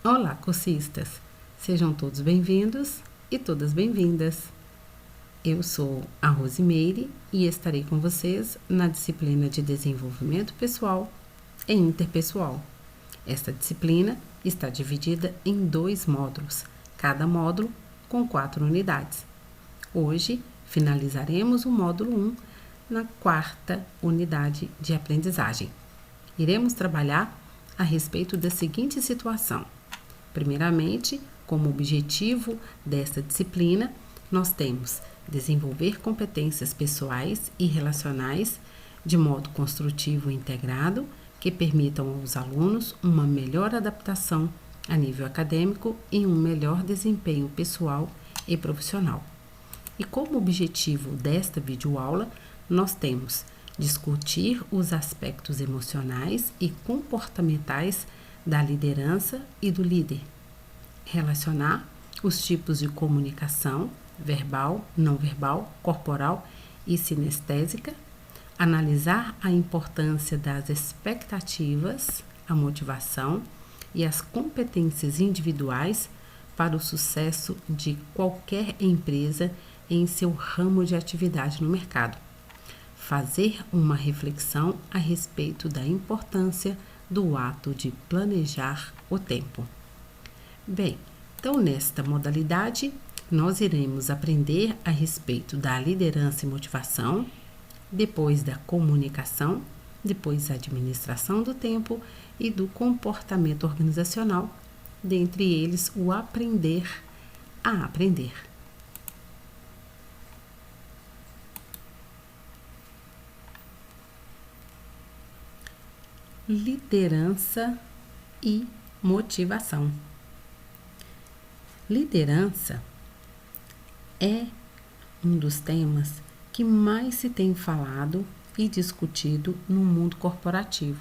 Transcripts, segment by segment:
Olá, cursistas! Sejam todos bem-vindos e todas bem-vindas. Eu sou a Rosimeire e estarei com vocês na disciplina de Desenvolvimento Pessoal e Interpessoal. Esta disciplina está dividida em 2 módulos, cada módulo com 4 unidades. Hoje finalizaremos o módulo 1 na 4ª unidade de aprendizagem. Iremos trabalhar a respeito da seguinte situação. Primeiramente, como objetivo desta disciplina, nós temos desenvolver competências pessoais e relacionais de modo construtivo e integrado, que permitam aos alunos uma melhor adaptação a nível acadêmico e um melhor desempenho pessoal e profissional. E como objetivo desta videoaula, nós temos discutir os aspectos emocionais e comportamentais da liderança e do líder, relacionar os tipos de comunicação verbal, não verbal, corporal e sinestésica, analisar a importância das expectativas, a motivação e as competências individuais para o sucesso de qualquer empresa em seu ramo de atividade no mercado. Fazer uma reflexão a respeito da importância do ato de planejar o tempo. Bem, então nesta modalidade, nós iremos aprender a respeito da liderança e motivação, depois da comunicação, depois da administração do tempo e do comportamento organizacional, dentre eles o aprender a aprender. Liderança e motivação. Liderança é um dos temas que mais se tem falado e discutido no mundo corporativo.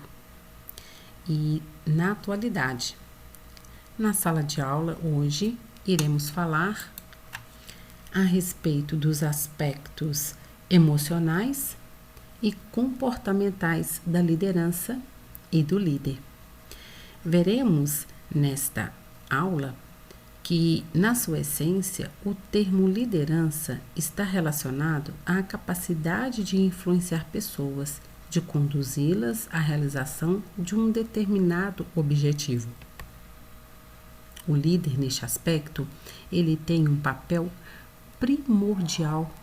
E na atualidade, na sala de aula hoje, iremos falar a respeito dos aspectos emocionais e comportamentais da liderança e do líder. Veremos nesta aula que, na sua essência, o termo liderança está relacionado à capacidade de influenciar pessoas, de conduzi-las à realização de um determinado objetivo. O líder, neste aspecto, ele tem um papel primordial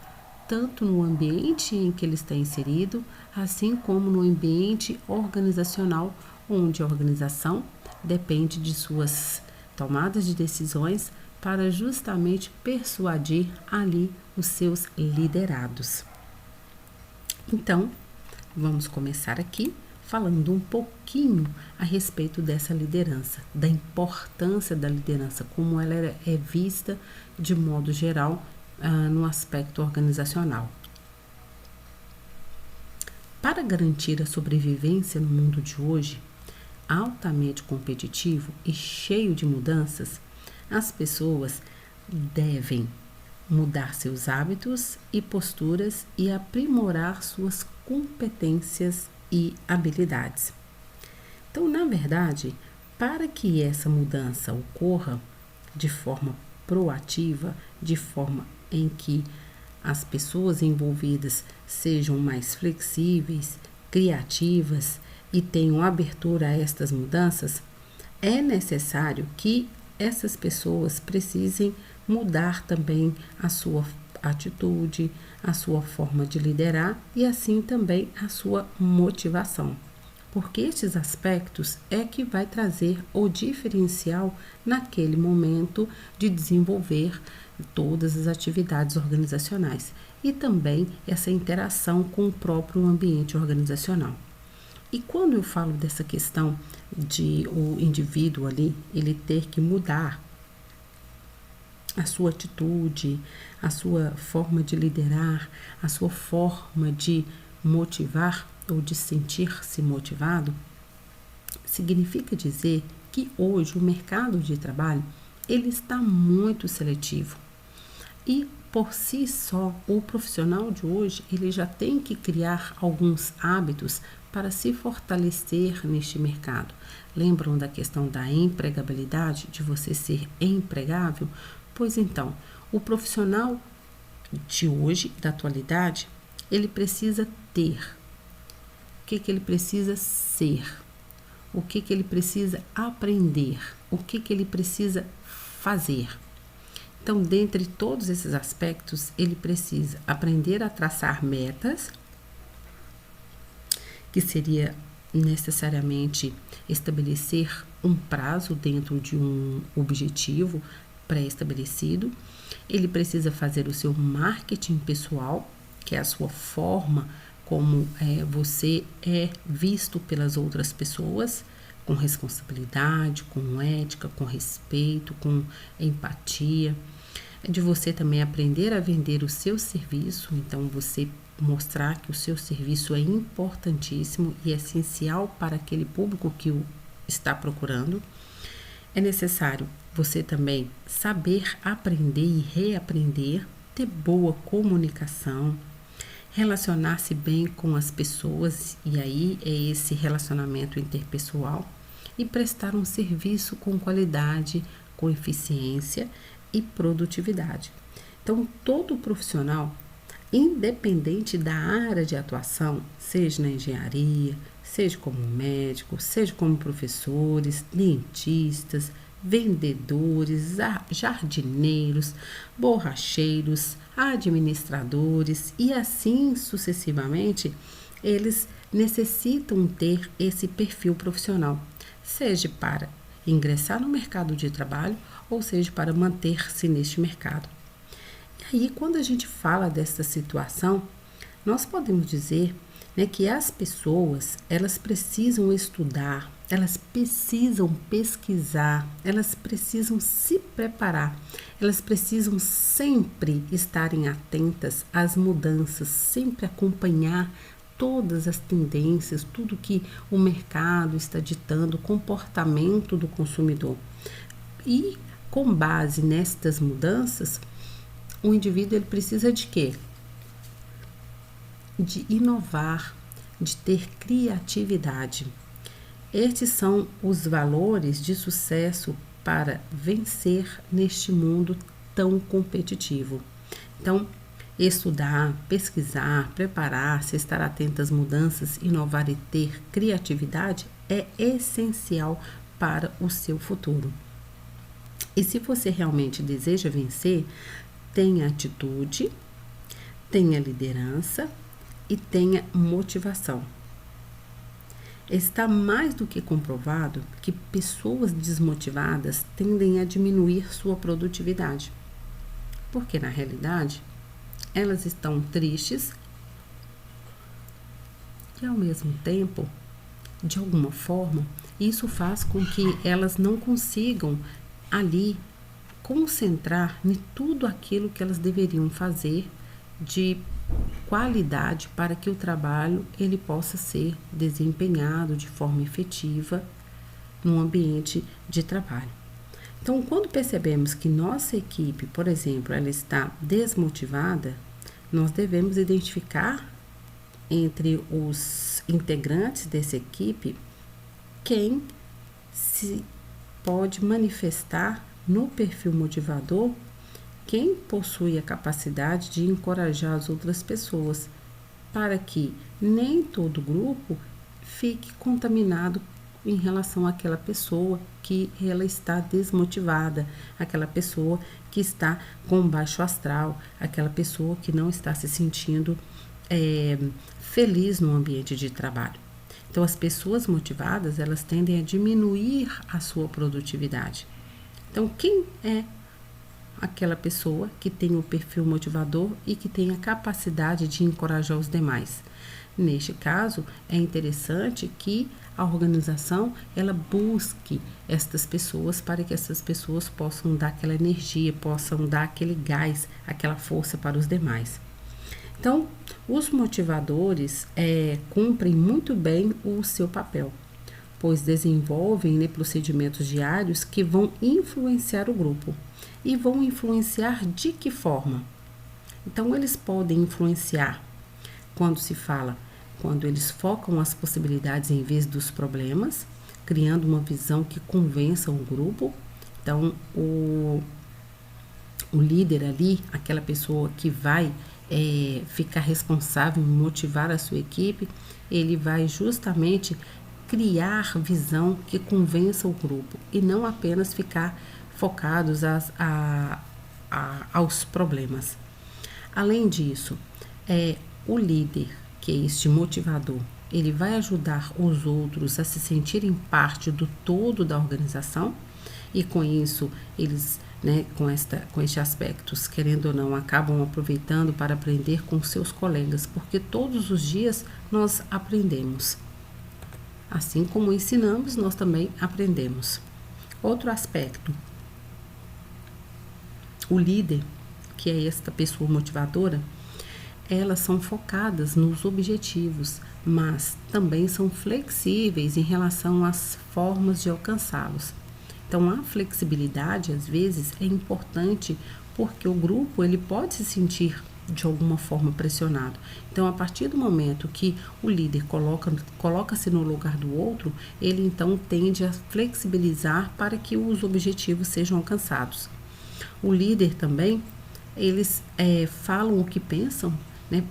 tanto no ambiente em que ele está inserido, assim como no ambiente organizacional, onde a organização depende de suas tomadas de decisões para justamente persuadir ali os seus liderados. Então, vamos começar aqui falando um pouquinho a respeito dessa liderança, da importância da liderança, como ela é vista de modo geral no aspecto organizacional. Para garantir a sobrevivência no mundo de hoje, altamente competitivo e cheio de mudanças, as pessoas devem mudar seus hábitos e posturas e aprimorar suas competências e habilidades. Então, na verdade, para que essa mudança ocorra de forma proativa, de forma em que as pessoas envolvidas sejam mais flexíveis, criativas e tenham abertura a estas mudanças, é necessário que essas pessoas precisem mudar também a sua atitude, a sua forma de liderar e assim também a sua motivação. Porque estes aspectos é que vai trazer o diferencial naquele momento de desenvolver todas as atividades organizacionais e também essa interação com o próprio ambiente organizacional. E quando eu falo dessa questão de o indivíduo ali, ele ter que mudar a sua atitude, a sua forma de liderar, a sua forma de motivar ou de sentir-se motivado, significa dizer que hoje o mercado de trabalho ele está muito seletivo. E por si só, o profissional de hoje ele já tem que criar alguns hábitos para se fortalecer neste mercado. Lembram da questão da empregabilidade, de você ser empregável? Pois então, o profissional de hoje, da atualidade, ele precisa ter. O que ele precisa ser? O que ele precisa aprender? O que ele precisa fazer? Então, dentre todos esses aspectos, ele precisa aprender a traçar metas, que seria necessariamente estabelecer um prazo dentro de um objetivo pré-estabelecido. Ele precisa fazer o seu marketing pessoal, que é a sua forma como você é visto pelas outras pessoas, com responsabilidade, com ética, com respeito, com empatia. De você também aprender a vender o seu serviço, então você mostrar que o seu serviço é importantíssimo e essencial para aquele público que o está procurando. É necessário você também saber aprender e reaprender, ter boa comunicação, relacionar-se bem com as pessoas, e aí é esse relacionamento interpessoal, e prestar um serviço com qualidade, com eficiência e produtividade. Então, todo profissional, independente da área de atuação, seja na engenharia, seja como médico, seja como professores, dentistas, vendedores, jardineiros, borracheiros, administradores e assim sucessivamente, eles necessitam ter esse perfil profissional, seja para ingressar no mercado de trabalho ou seja para manter-se neste mercado. E aí, quando a gente fala dessa situação, nós podemos dizer, que as pessoas, elas precisam estudar, elas precisam pesquisar, elas precisam se preparar, elas precisam sempre estarem atentas às mudanças, sempre acompanhar todas as tendências, tudo que o mercado está ditando, o comportamento do consumidor. E com base nestas mudanças, o indivíduo ele precisa de quê? De inovar, de ter criatividade. Estes são os valores de sucesso para vencer neste mundo tão competitivo. Então, estudar, pesquisar, preparar-se, estar atento às mudanças, inovar e ter criatividade é essencial para o seu futuro. E se você realmente deseja vencer, tenha atitude, tenha liderança e tenha motivação. Está mais do que comprovado que pessoas desmotivadas tendem a diminuir sua produtividade, porque na realidade elas estão tristes e ao mesmo tempo, de alguma forma, isso faz com que elas não consigam ali concentrar em tudo aquilo que elas deveriam fazer de qualidade para que o trabalho ele possa ser desempenhado de forma efetiva no ambiente de trabalho. Então, quando percebemos que nossa equipe, por exemplo, ela está desmotivada, nós devemos identificar entre os integrantes dessa equipe quem se pode manifestar no perfil motivador, quem possui a capacidade de encorajar as outras pessoas, para que nem todo grupo fique contaminado em relação àquela pessoa que ela está desmotivada, aquela pessoa que está com baixo astral, aquela pessoa que não está se sentindo feliz no ambiente de trabalho. Então, as pessoas motivadas, elas tendem a diminuir a sua produtividade. Então, quem é aquela pessoa que tem o perfil motivador e que tem a capacidade de encorajar os demais? Neste caso, é interessante que a organização ela busque estas pessoas para que essas pessoas possam dar aquela energia, possam dar aquele gás, aquela força para os demais. Então, os motivadores cumprem muito bem o seu papel, pois desenvolvem procedimentos diários que vão influenciar o grupo. E vão influenciar de que forma? Então, eles podem influenciar quando se fala quando eles focam as possibilidades em vez dos problemas, criando uma visão que convença o grupo. Então, o líder ali, aquela pessoa que vai ficar responsável em motivar a sua equipe, ele vai justamente criar visão que convença o grupo e não apenas ficar focados aos problemas. Além disso, o líder, que é este motivador, ele vai ajudar os outros a se sentirem parte do todo da organização e com isso eles, com estes aspectos, querendo ou não, acabam aproveitando para aprender com seus colegas, porque todos os dias nós aprendemos. Assim como ensinamos, nós também aprendemos. Outro aspecto, o líder, que é esta pessoa motivadora, elas são focadas nos objetivos, mas também são flexíveis em relação às formas de alcançá-los. Então, a flexibilidade, às vezes, é importante porque o grupo ele pode se sentir de alguma forma pressionado. Então, a partir do momento que o líder coloca-se no lugar do outro, ele então tende a flexibilizar para que os objetivos sejam alcançados. O líder também, eles falam o que pensam,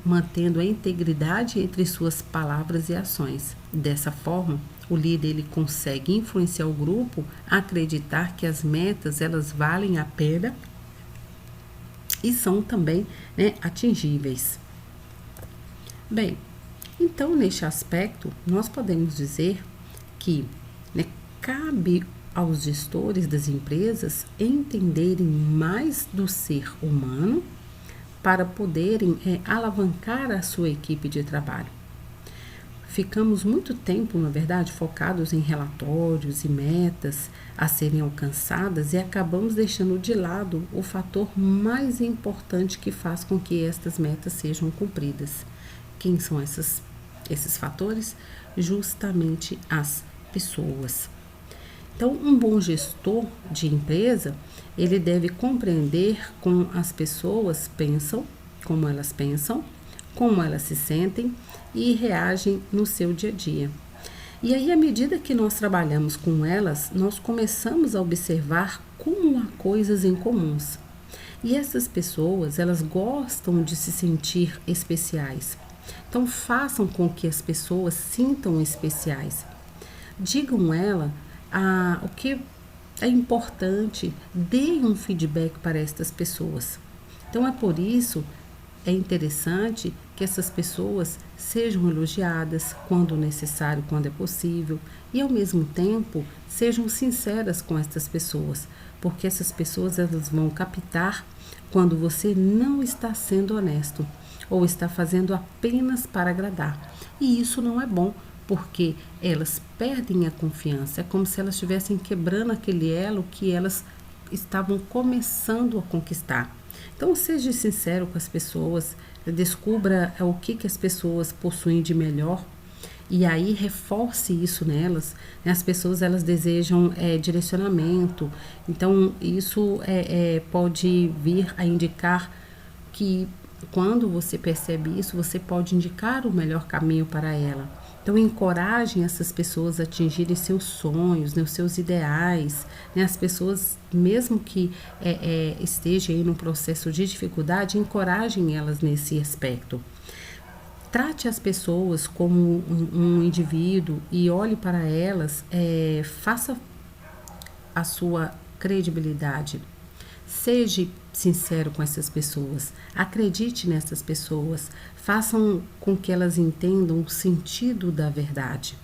mantendo a integridade entre suas palavras e ações. Dessa forma, o líder ele consegue influenciar o grupo a acreditar que as metas elas valem a pena e são também atingíveis. Bem, então neste aspecto nós podemos dizer que cabe aos gestores das empresas entenderem mais do ser humano para poderem alavancar a sua equipe de trabalho. Ficamos muito tempo, na verdade, focados em relatórios e metas a serem alcançadas e acabamos deixando de lado o fator mais importante que faz com que estas metas sejam cumpridas. Quem são esses fatores? Justamente as pessoas. Então, um bom gestor de empresa, ele deve compreender como as pessoas pensam, como elas se sentem e reagem no seu dia a dia. E aí, à medida que nós trabalhamos com elas, nós começamos a observar como há coisas em comuns. E essas pessoas, elas gostam de se sentir especiais. Então, façam com que as pessoas sintam especiais. Digam o que é importante, deem um feedback para estas pessoas. Então, é por isso é interessante que essas pessoas sejam elogiadas quando necessário, quando é possível, e ao mesmo tempo sejam sinceras com essas pessoas, porque essas pessoas elas vão captar quando você não está sendo honesto ou está fazendo apenas para agradar. E isso não é bom, porque elas perdem a confiança, é como se elas estivessem quebrando aquele elo que elas estavam começando a conquistar. Então, seja sincero com as pessoas, descubra o que as pessoas possuem de melhor e aí reforce isso nelas. As pessoas elas desejam direcionamento, então isso pode vir a indicar que quando você percebe isso, você pode indicar o melhor caminho para ela. Então, encorajem essas pessoas a atingirem seus sonhos, os seus ideais. As pessoas, mesmo que estejam aí num processo de dificuldade, encorajem elas nesse aspecto. Trate as pessoas como um indivíduo e olhe para elas, faça a sua credibilidade. Seja sincero com essas pessoas, acredite nessas pessoas, façam com que elas entendam o sentido da verdade.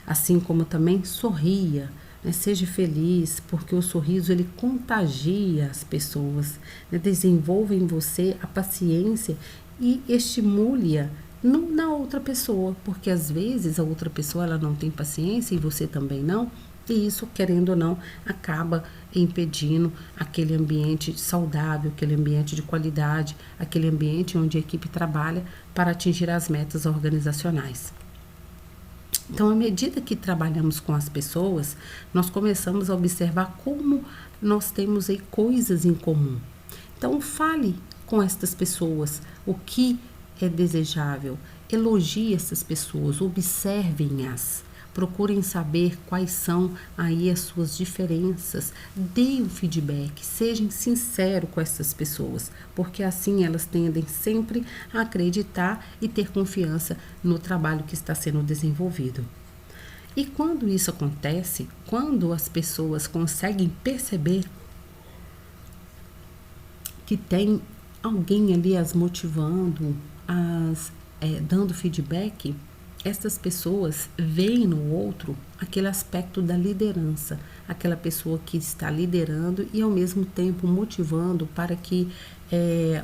Assim como também sorria, seja feliz, porque o sorriso ele contagia as pessoas, desenvolve em você a paciência e estimule-a na outra pessoa, porque às vezes a outra pessoa ela não tem paciência e você também não. E isso, querendo ou não, acaba impedindo aquele ambiente saudável, aquele ambiente de qualidade, aquele ambiente onde a equipe trabalha para atingir as metas organizacionais. Então, à medida que trabalhamos com as pessoas, nós começamos a observar como nós temos aí coisas em comum. Então, fale com estas pessoas o que é desejável elogie essas pessoas, observem-as, procurem saber quais são aí as suas diferenças, deem um feedback, sejam sinceros com essas pessoas, porque assim elas tendem sempre a acreditar e ter confiança no trabalho que está sendo desenvolvido. E quando isso acontece, quando as pessoas conseguem perceber que tem alguém ali as motivando, dando feedback, essas pessoas veem no outro aquele aspecto da liderança, aquela pessoa que está liderando e ao mesmo tempo motivando para que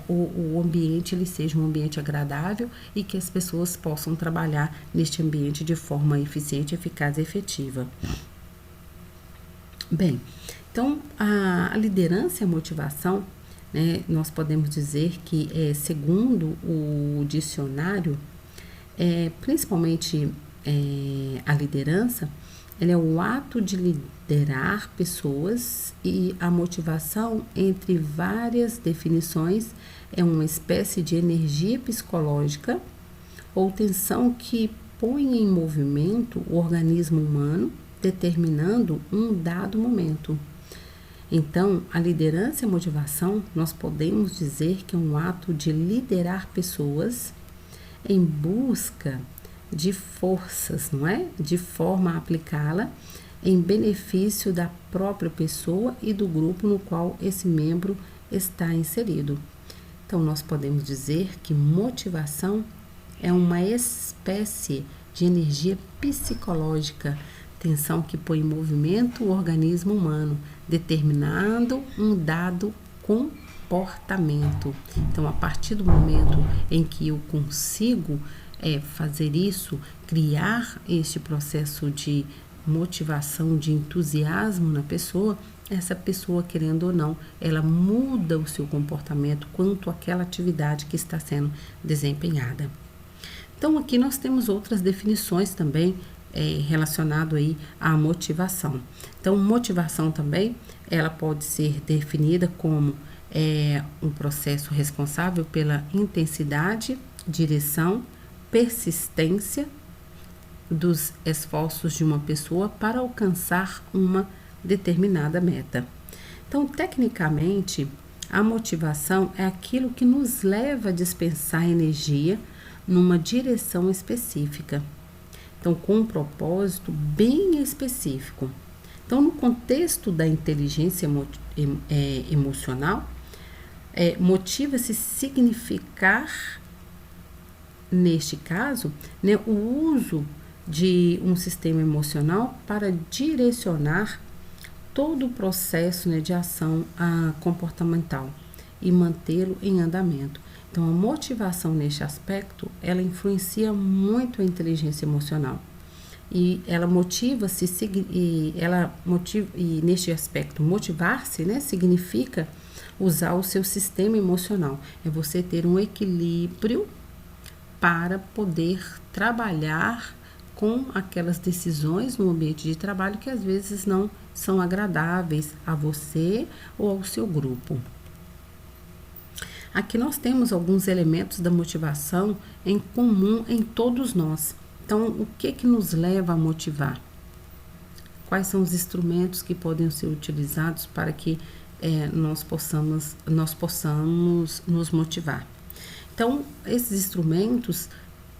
o ambiente ele seja um ambiente agradável e que as pessoas possam trabalhar neste ambiente de forma eficiente, eficaz e efetiva. Bem, então a liderança e a motivação, né, nós podemos dizer que, segundo o dicionário, principalmente a liderança, ela é o ato de liderar pessoas, e a motivação, entre várias definições, é uma espécie de energia psicológica ou tensão que põe em movimento o organismo humano, determinando um dado momento. Então, a liderança e a motivação, nós podemos dizer que é um ato de liderar pessoas em busca de forças, não é? De forma a aplicá-la em benefício da própria pessoa e do grupo no qual esse membro está inserido. Então, nós podemos dizer que motivação é uma espécie de energia psicológica, tensão que põe em movimento o organismo humano, determinando um dado comportamento. Então, a partir do momento em que eu consigo fazer isso, criar este processo de motivação, de entusiasmo na pessoa, essa pessoa, querendo ou não, ela muda o seu comportamento quanto àquela atividade que está sendo desempenhada. Então, aqui nós temos outras definições também relacionado aí à motivação. Então, motivação também, ela pode ser definida como um processo responsável pela intensidade, direção, persistência dos esforços de uma pessoa para alcançar uma determinada meta. Então, tecnicamente, a motivação é aquilo que nos leva a dispensar energia numa direção específica. Então, com um propósito bem específico. Então, no contexto da inteligência emocional, motiva-se significar, neste caso, né, o uso de um sistema emocional para direcionar todo o processo, né, de ação comportamental e mantê-lo em andamento. Então, a motivação neste aspecto, ela influencia muito a inteligência emocional. E ela motiva-se, e neste aspecto, motivar-se, né, significa usar o seu sistema emocional. É você ter um equilíbrio para poder trabalhar com aquelas decisões no ambiente de trabalho que às vezes não são agradáveis a você ou ao seu grupo. Aqui nós temos alguns elementos da motivação em comum em todos nós. Então, o que nos leva a motivar? Quais são os instrumentos que podem ser utilizados para que nós possamos nos motivar? Então, esses instrumentos,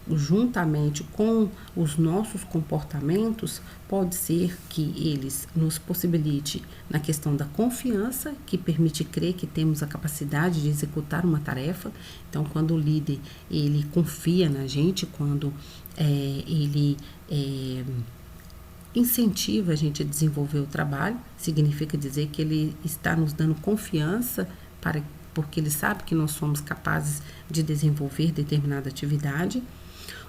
juntamente com os nossos comportamentos, pode ser que eles nos possibilite na questão da confiança, que permite crer que temos a capacidade de executar uma tarefa. Então, quando o líder ele confia na gente, quando ele incentiva a gente a desenvolver o trabalho, significa dizer que ele está nos dando confiança porque ele sabe que nós somos capazes de desenvolver determinada atividade.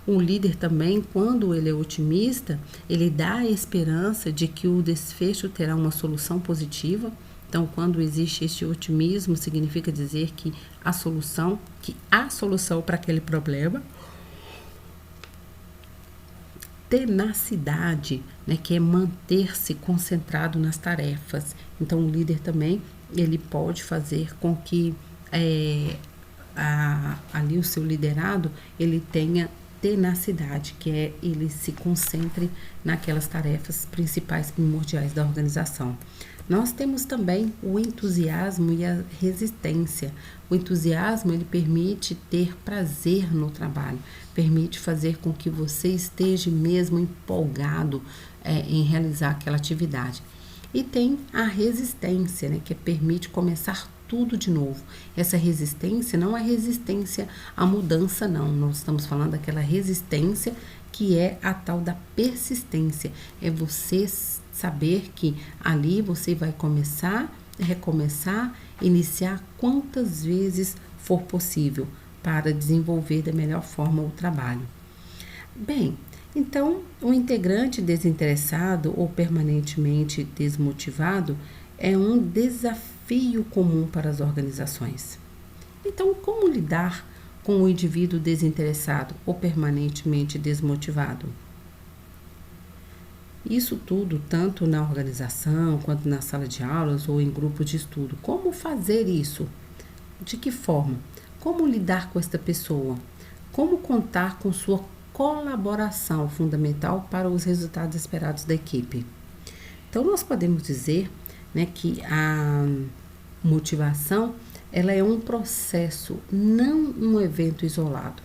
Um líder também, quando ele é otimista, ele dá a esperança de que o desfecho terá uma solução positiva. Então, quando existe este otimismo, significa dizer que há solução para aquele problema. Tenacidade, né, que é manter-se concentrado nas tarefas. Então, o líder também, ele pode fazer com que ali o seu liderado, ele tenha tenacidade, que é ele se concentre naquelas tarefas principais, primordiais da organização. Nós temos também o entusiasmo e a resistência. O entusiasmo, ele permite ter prazer no trabalho, permite fazer com que você esteja mesmo empolgado em realizar aquela atividade. E tem a resistência, né, que permite começar tudo de novo. Essa resistência não é resistência à mudança, não. Nós estamos falando daquela resistência que é a tal da persistência. É você saber que ali você vai começar, recomeçar, iniciar quantas vezes for possível para desenvolver da melhor forma o trabalho. Bem, então o integrante desinteressado ou permanentemente desmotivado é um desafio comum para as organizações. Então, como lidar com o indivíduo desinteressado ou permanentemente desmotivado? Isso tudo, tanto na organização, quanto na sala de aulas ou em grupo de estudo. Como fazer isso? De que forma? Como lidar com esta pessoa? Como contar com sua colaboração fundamental para os resultados esperados da equipe? Então, nós podemos dizer, né, que a motivação, ela é um processo, não um evento isolado.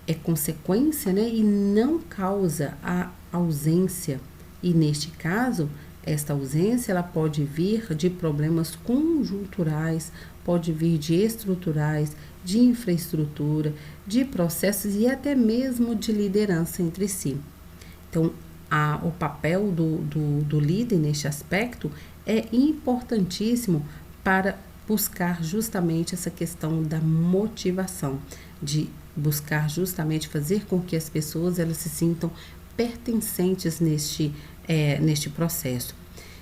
É consequência, né, e não causa a ausência. E neste caso, esta ausência ela pode vir de problemas conjunturais, pode vir de estruturais, de infraestrutura, de processos e até mesmo de liderança entre si. Então, o papel do líder neste aspecto é importantíssimo para buscar justamente essa questão da motivação, de buscar justamente fazer com que as pessoas elas se sintam pertencentes neste processo.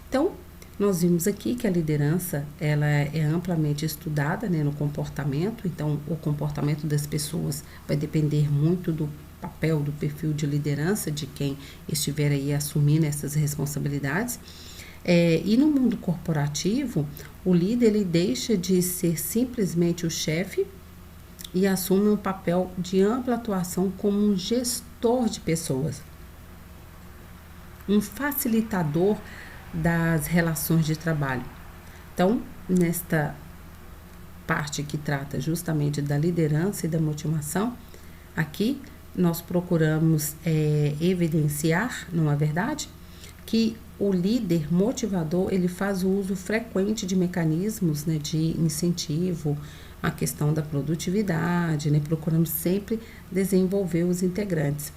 Então, nós vimos aqui que a liderança ela é amplamente estudada, né, no comportamento. Então, o comportamento das pessoas vai depender muito do papel, do perfil de liderança de quem estiver aí assumindo essas responsabilidades. E no mundo corporativo, o líder ele deixa de ser simplesmente o chefe e assume um papel de ampla atuação como um gestor de pessoas, um facilitador das relações de trabalho. Então, nesta parte que trata justamente da liderança e da motivação, aqui nós procuramos evidenciar, não é verdade, que o líder motivador ele faz o uso frequente de mecanismos, né, de incentivo, a questão da produtividade, né, procuramos sempre desenvolver os integrantes,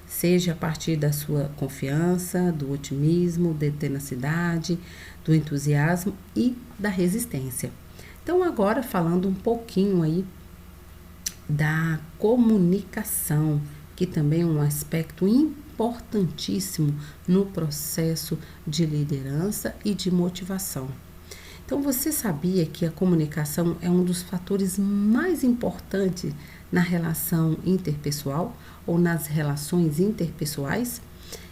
seja a partir da sua confiança, do otimismo, da tenacidade, do entusiasmo e da resistência. Então, agora falando um pouquinho aí da comunicação, que também é um aspecto importantíssimo no processo de liderança e de motivação. Então, você sabia que a comunicação é um dos fatores mais importantes na relação interpessoal ou nas relações interpessoais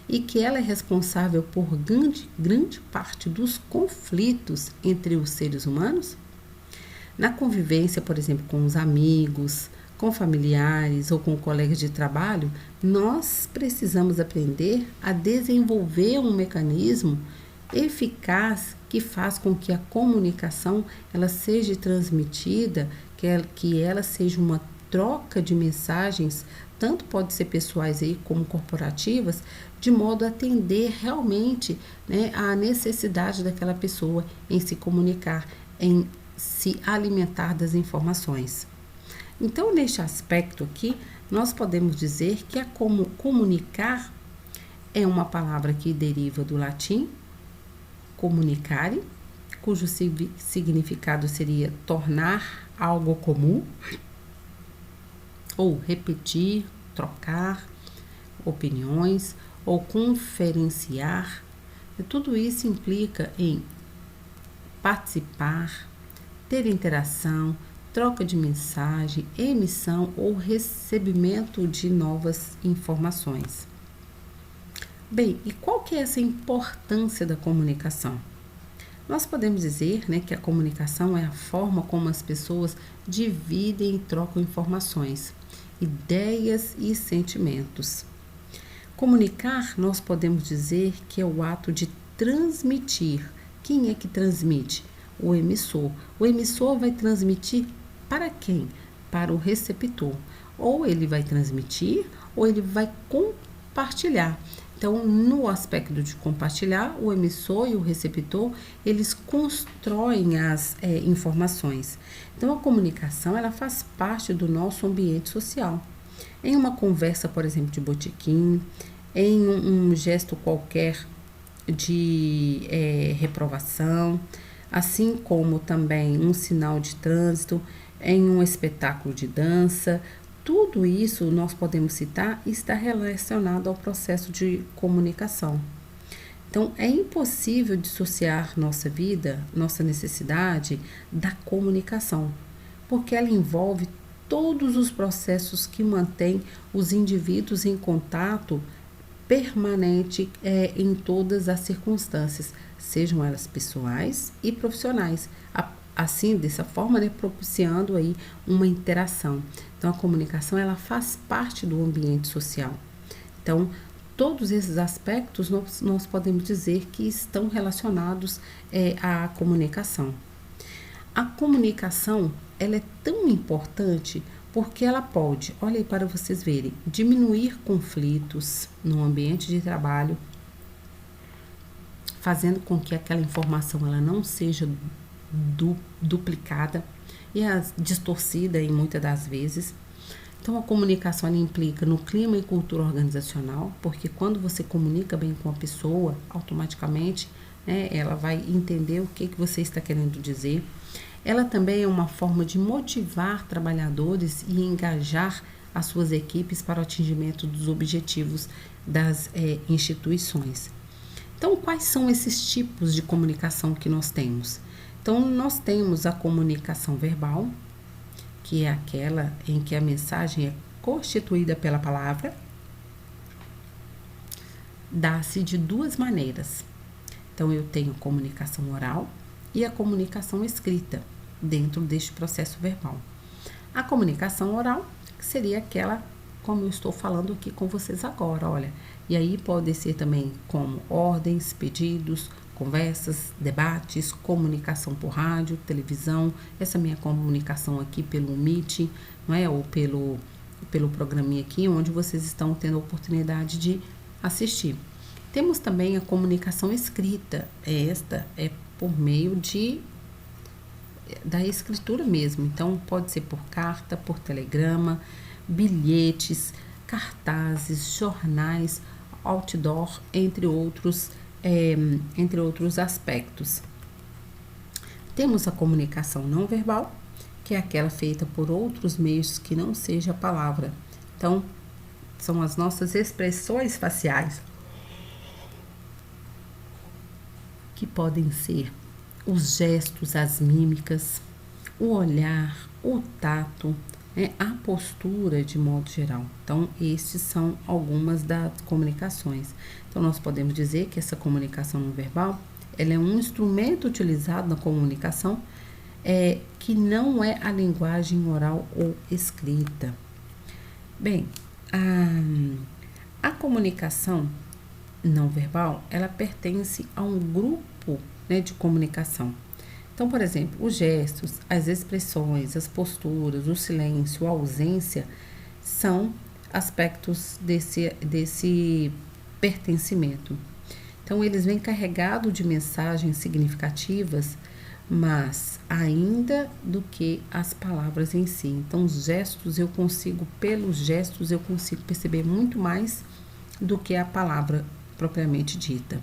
e que ela é responsável por grande parte dos conflitos entre os seres humanos? Na convivência, por exemplo, com os amigos, com familiares ou com colegas de trabalho, nós precisamos aprender a desenvolver um mecanismo eficaz que faz com que a comunicação ela seja transmitida, que ela seja uma troca de mensagens, tanto pode ser pessoais aí como corporativas, de modo a atender realmente, né, a necessidade daquela pessoa em se comunicar, em se alimentar das informações. Então, neste aspecto aqui, nós podemos dizer que comunicar é uma palavra que deriva do latim comunicare, cujo significado seria tornar algo comum, ou repetir, trocar opiniões, ou conferenciar. E tudo isso implica em participar, ter interação, troca de mensagem, emissão ou recebimento de novas informações. Bem, e qual que é essa importância da comunicação? Nós podemos dizer, né, que a comunicação é a forma como as pessoas dividem e trocam informações. ideias e sentimentos. Comunicar, nós podemos dizer que é o ato de transmitir. Quem é que transmite? O emissor. O emissor vai transmitir para quem? Para o receptor. Ou ele vai transmitir, ou ele vai compartilhar. Então, no aspecto de compartilhar, o emissor e o receptor, eles constroem as informações. Então, a comunicação, ela faz parte do nosso ambiente social. Em uma conversa, por exemplo, de botequim, em um gesto qualquer de reprovação, assim como também um sinal de trânsito, em um espetáculo de dança, tudo isso nós podemos citar e está relacionado ao processo de comunicação. Então, é impossível dissociar nossa vida, nossa necessidade da comunicação, porque ela envolve todos os processos que mantêm os indivíduos em contato permanente em todas as circunstâncias, sejam elas pessoais e profissionais. Assim, dessa forma, propiciando aí uma interação. Então, a comunicação, ela faz parte do ambiente social. Então, todos esses aspectos nós podemos dizer que estão relacionados à comunicação. A comunicação, ela é tão importante porque ela pode, olha aí para vocês verem, diminuir conflitos no ambiente de trabalho, fazendo com que aquela informação ela não seja duplicada e distorcida em muitas das vezes. Então, a comunicação ela implica no clima e cultura organizacional, porque quando você comunica bem com a pessoa, automaticamente ela vai entender o que você está querendo dizer. Ela também é uma forma de motivar trabalhadores e engajar as suas equipes para o atingimento dos objetivos das instituições. Então, quais são esses tipos de comunicação que nós temos? Então, nós temos a comunicação verbal, que é aquela em que a mensagem é constituída pela palavra. Dá-se de duas maneiras. Então, eu tenho a comunicação oral e a comunicação escrita dentro deste processo verbal. A comunicação oral seria aquela, como eu estou falando aqui com vocês agora, olha. E aí pode ser também como ordens, pedidos, conversas, debates, comunicação por rádio, televisão, essa minha comunicação aqui pelo Meet, não é? Ou pelo programinha aqui, onde vocês estão tendo a oportunidade de assistir. Temos também a comunicação escrita, esta é por meio da escritura mesmo, então pode ser por carta, por telegrama, bilhetes, cartazes, jornais, outdoor, entre outros aspectos. Temos a comunicação não verbal, que é aquela feita por outros meios que não seja a palavra. Então, são as nossas expressões faciais, que podem ser os gestos, as mímicas, o olhar, o tato, a postura de modo geral. Então, estes são algumas das comunicações. Então, nós podemos dizer que essa comunicação não verbal, ela é um instrumento utilizado na comunicação que não é a linguagem oral ou escrita. Bem, a comunicação não verbal, ela pertence a um grupo de comunicação. Então, por exemplo, os gestos, as expressões, as posturas, o silêncio, a ausência são aspectos desse pertencimento. Então, eles vêm carregados de mensagens significativas, mas ainda do que as palavras em si. Então, pelos gestos, eu consigo perceber muito mais do que a palavra propriamente dita.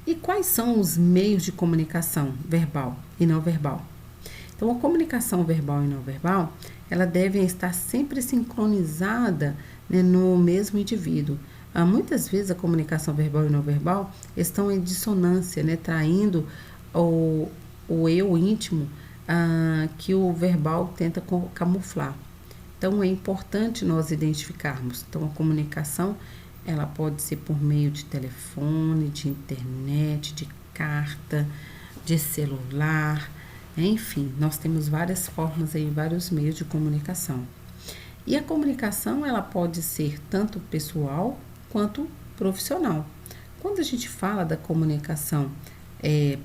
E quais são os meios de comunicação verbal e não verbal? Então, a comunicação verbal e não verbal, ela deve estar sempre sincronizada no mesmo indivíduo. Muitas vezes a comunicação verbal e não verbal estão em dissonância, traindo o eu íntimo que o verbal tenta camuflar. Então, é importante nós identificarmos. Então, a comunicação ela pode ser por meio de telefone, de internet, de carta, de celular, Enfim, nós temos várias formas aí, vários meios de comunicação. E a comunicação, ela pode ser tanto pessoal quanto profissional. Quando a gente fala da comunicação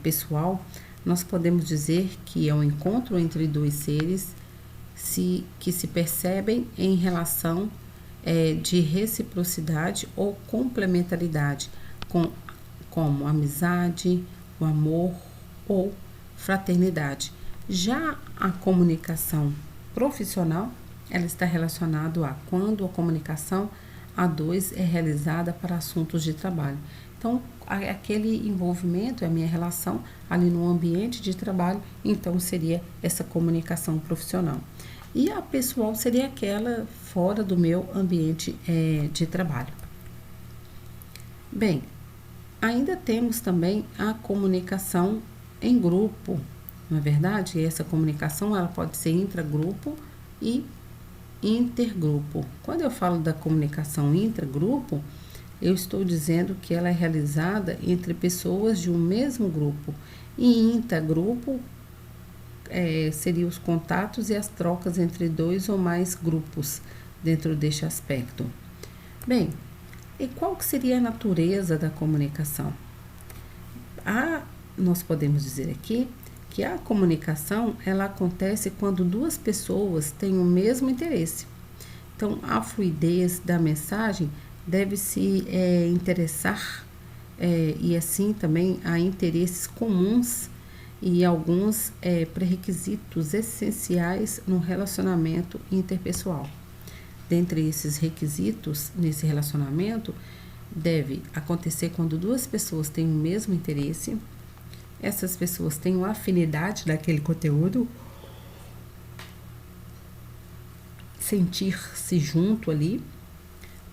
pessoal, nós podemos dizer que é um encontro entre dois seres que se percebem em relação de reciprocidade ou complementaridade, como amizade, o amor ou fraternidade. Já a comunicação profissional, ela está relacionada a quando a comunicação a dois é realizada para assuntos de trabalho. Então, aquele envolvimento, a minha relação ali no ambiente de trabalho, então seria essa comunicação profissional. E a pessoal seria aquela fora do meu ambiente de trabalho. Bem, ainda temos também a comunicação em grupo, não é verdade? E essa comunicação ela pode ser intragrupo e intergrupo. Quando eu falo da comunicação intragrupo, eu estou dizendo que ela é realizada entre pessoas de um mesmo grupo. E intergrupo seriam os contatos e as trocas entre dois ou mais grupos dentro deste aspecto. Bem, e qual que seria a natureza da comunicação? Nós podemos dizer aqui que a comunicação ela acontece quando duas pessoas têm o mesmo interesse. Então, a fluidez da mensagem deve se interessar e assim também há interesses comuns e alguns pré-requisitos essenciais no relacionamento interpessoal. Dentre esses requisitos nesse relacionamento, deve acontecer quando duas pessoas têm o mesmo interesse, essas pessoas têm uma afinidade daquele conteúdo, sentir-se junto ali,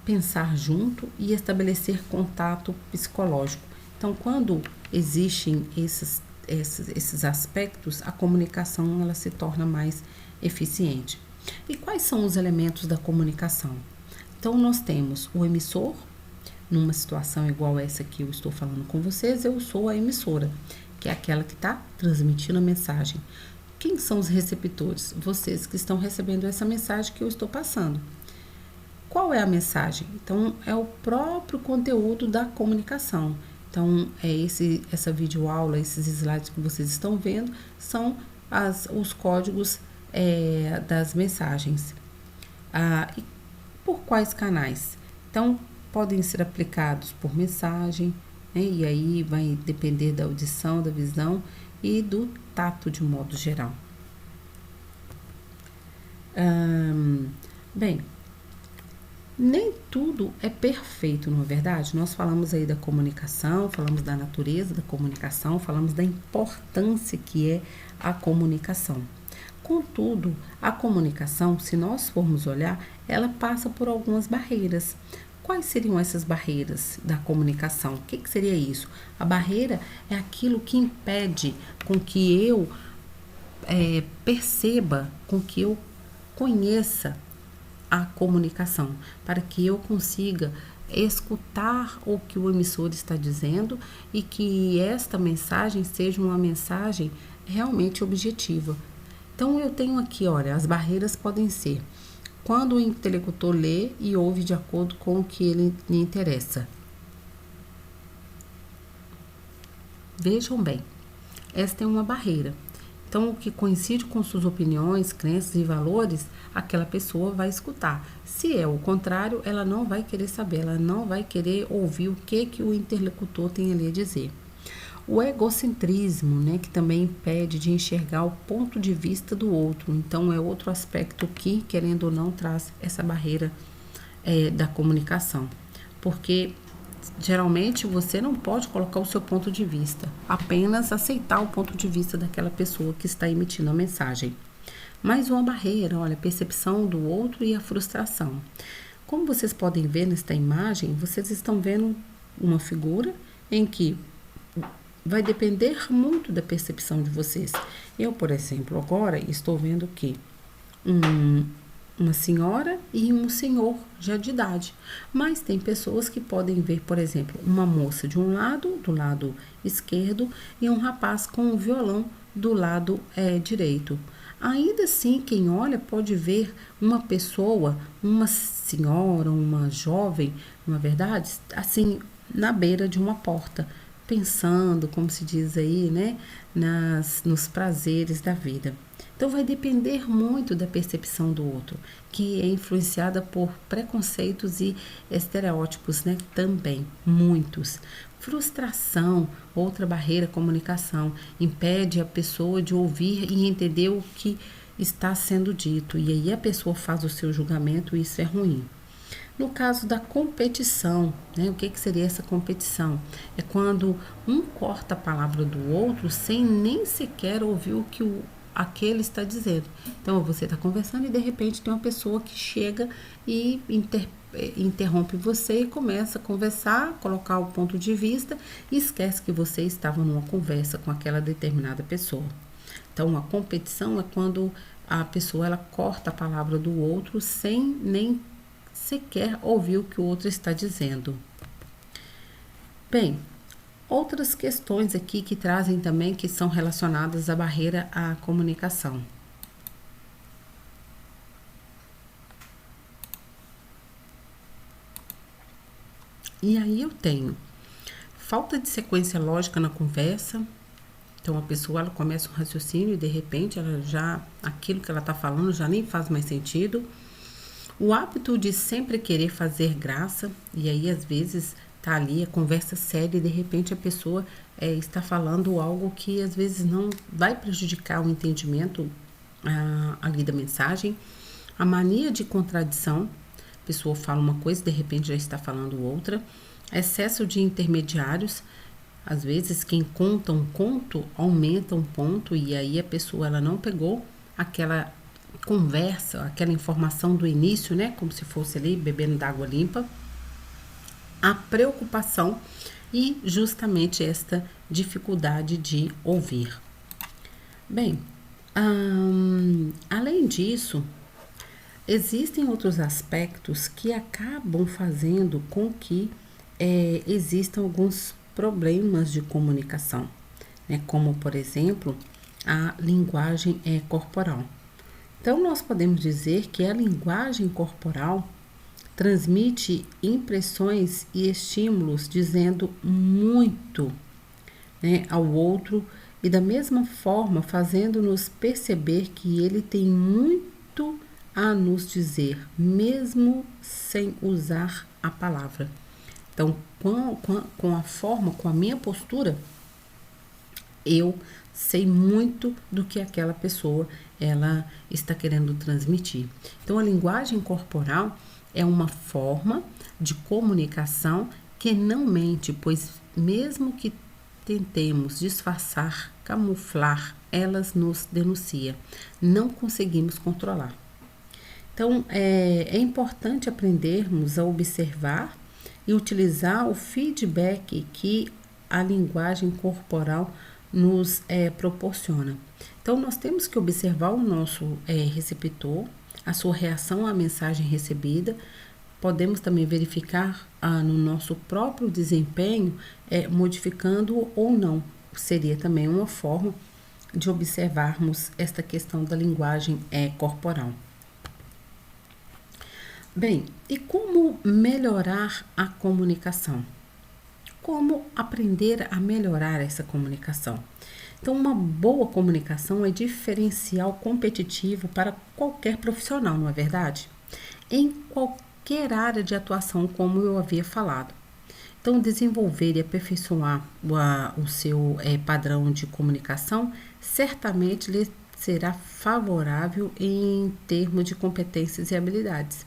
pensar junto e estabelecer contato psicológico. Então, quando existem esses aspectos, a comunicação ela se torna mais eficiente. E quais são os elementos da comunicação? Então, nós temos o emissor. Numa situação igual essa que eu estou falando com vocês, eu sou a emissora, que é aquela que está transmitindo a mensagem. Quem são os receptores? Vocês que estão recebendo essa mensagem que eu estou passando. Qual é a mensagem? Então, é o próprio conteúdo da comunicação. Então, essa videoaula, esses slides que vocês estão vendo, são os códigos das mensagens. E por quais canais? Então, podem ser aplicados por mensagem, né? E aí vai depender da audição, da visão e do tato de um modo geral. Bem, nem tudo é perfeito, não é verdade? Nós falamos aí da comunicação, falamos da natureza da comunicação, falamos da importância que é a comunicação. Contudo, a comunicação, se nós formos olhar, ela passa por algumas barreiras. Quais seriam essas barreiras da comunicação? O que seria isso? A barreira é aquilo que impede com que eu perceba, com que eu conheça a comunicação, para que eu consiga escutar o que o emissor está dizendo e que esta mensagem seja uma mensagem realmente objetiva. Então, eu tenho aqui, olha, as barreiras podem ser quando o interlocutor lê e ouve de acordo com o que ele lhe interessa. Vejam bem, esta é uma barreira. Então, o que coincide com suas opiniões, crenças e valores, aquela pessoa vai escutar. Se é o contrário, ela não vai querer saber, ela não vai querer ouvir o que o interlocutor tem ali a dizer. O egocentrismo, né, que também impede de enxergar o ponto de vista do outro. Então, é outro aspecto que, querendo ou não, traz essa barreira da comunicação. Porque, geralmente, você não pode colocar o seu ponto de vista, apenas aceitar o ponto de vista daquela pessoa que está emitindo a mensagem. Mais uma barreira, olha, a percepção do outro e a frustração. Como vocês podem ver nesta imagem, vocês estão vendo uma figura em que vai depender muito da percepção de vocês. Eu, por exemplo, agora estou vendo que uma senhora e um senhor já de idade. Mas tem pessoas que podem ver, por exemplo, uma moça de um lado, do lado esquerdo, e um rapaz com um violão do lado direito. Ainda assim, quem olha pode ver uma pessoa, uma senhora, uma jovem, na verdade, assim, na beira de uma porta, pensando, como se diz aí, né, nos prazeres da vida. Então vai depender muito da percepção do outro, que é influenciada por preconceitos e estereótipos, né? Também, muitos. Frustração, outra barreira à comunicação, impede a pessoa de ouvir e entender o que está sendo dito. E aí a pessoa faz o seu julgamento e isso é ruim. No caso da competição, né, o que seria essa competição? É quando um corta a palavra do outro sem nem sequer ouvir o que aquele está dizendo. Então, você está conversando e de repente tem uma pessoa que chega e interrompe você e começa a conversar, colocar o ponto de vista e esquece que você estava numa conversa com aquela determinada pessoa. Então, a competição é quando a pessoa ela corta a palavra do outro sem nem sequer ouvir o que o outro está dizendo. Bem, outras questões aqui que trazem também que são relacionadas à barreira à comunicação. E aí eu tenho falta de sequência lógica na conversa. Então a pessoa ela começa um raciocínio e de repente ela já aquilo que ela está falando já nem faz mais sentido. O hábito de sempre querer fazer graça, e aí às vezes tá ali a conversa séria e de repente a pessoa está falando algo que às vezes não vai prejudicar o entendimento ali da mensagem. A mania de contradição, a pessoa fala uma coisa e de repente já está falando outra. Excesso de intermediários, às vezes quem conta um conto aumenta um ponto e aí a pessoa ela não pegou aquela conversa, aquela informação do início, né? Como se fosse ali bebendo d'água limpa. A preocupação e justamente esta dificuldade de ouvir. Bem, além disso, existem outros aspectos que acabam fazendo com que existam alguns problemas de comunicação, né? Como, por exemplo, a linguagem corporal. Então, nós podemos dizer que a linguagem corporal transmite impressões e estímulos dizendo muito, né, ao outro e da mesma forma fazendo-nos perceber que ele tem muito a nos dizer, mesmo sem usar a palavra. Então, com a forma, com a minha postura, eu sei muito do que aquela pessoa ela está querendo transmitir. Então, a linguagem corporal é uma forma de comunicação que não mente, pois mesmo que tentemos disfarçar, camuflar, elas nos denunciam. Não conseguimos controlar. Então, é importante aprendermos a observar e utilizar o feedback que a linguagem corporal nos proporciona. Então, nós temos que observar o nosso receptor, a sua reação à mensagem recebida. Podemos também verificar no nosso próprio desempenho, modificando ou não. Seria também uma forma de observarmos esta questão da linguagem corporal. Bem, e como melhorar a comunicação? Como aprender a melhorar essa comunicação? Então, uma boa comunicação é diferencial competitivo para qualquer profissional, não é verdade? Em qualquer área de atuação, como eu havia falado. Então, desenvolver e aperfeiçoar o seu padrão de comunicação certamente lhe será favorável em termos de competências e habilidades.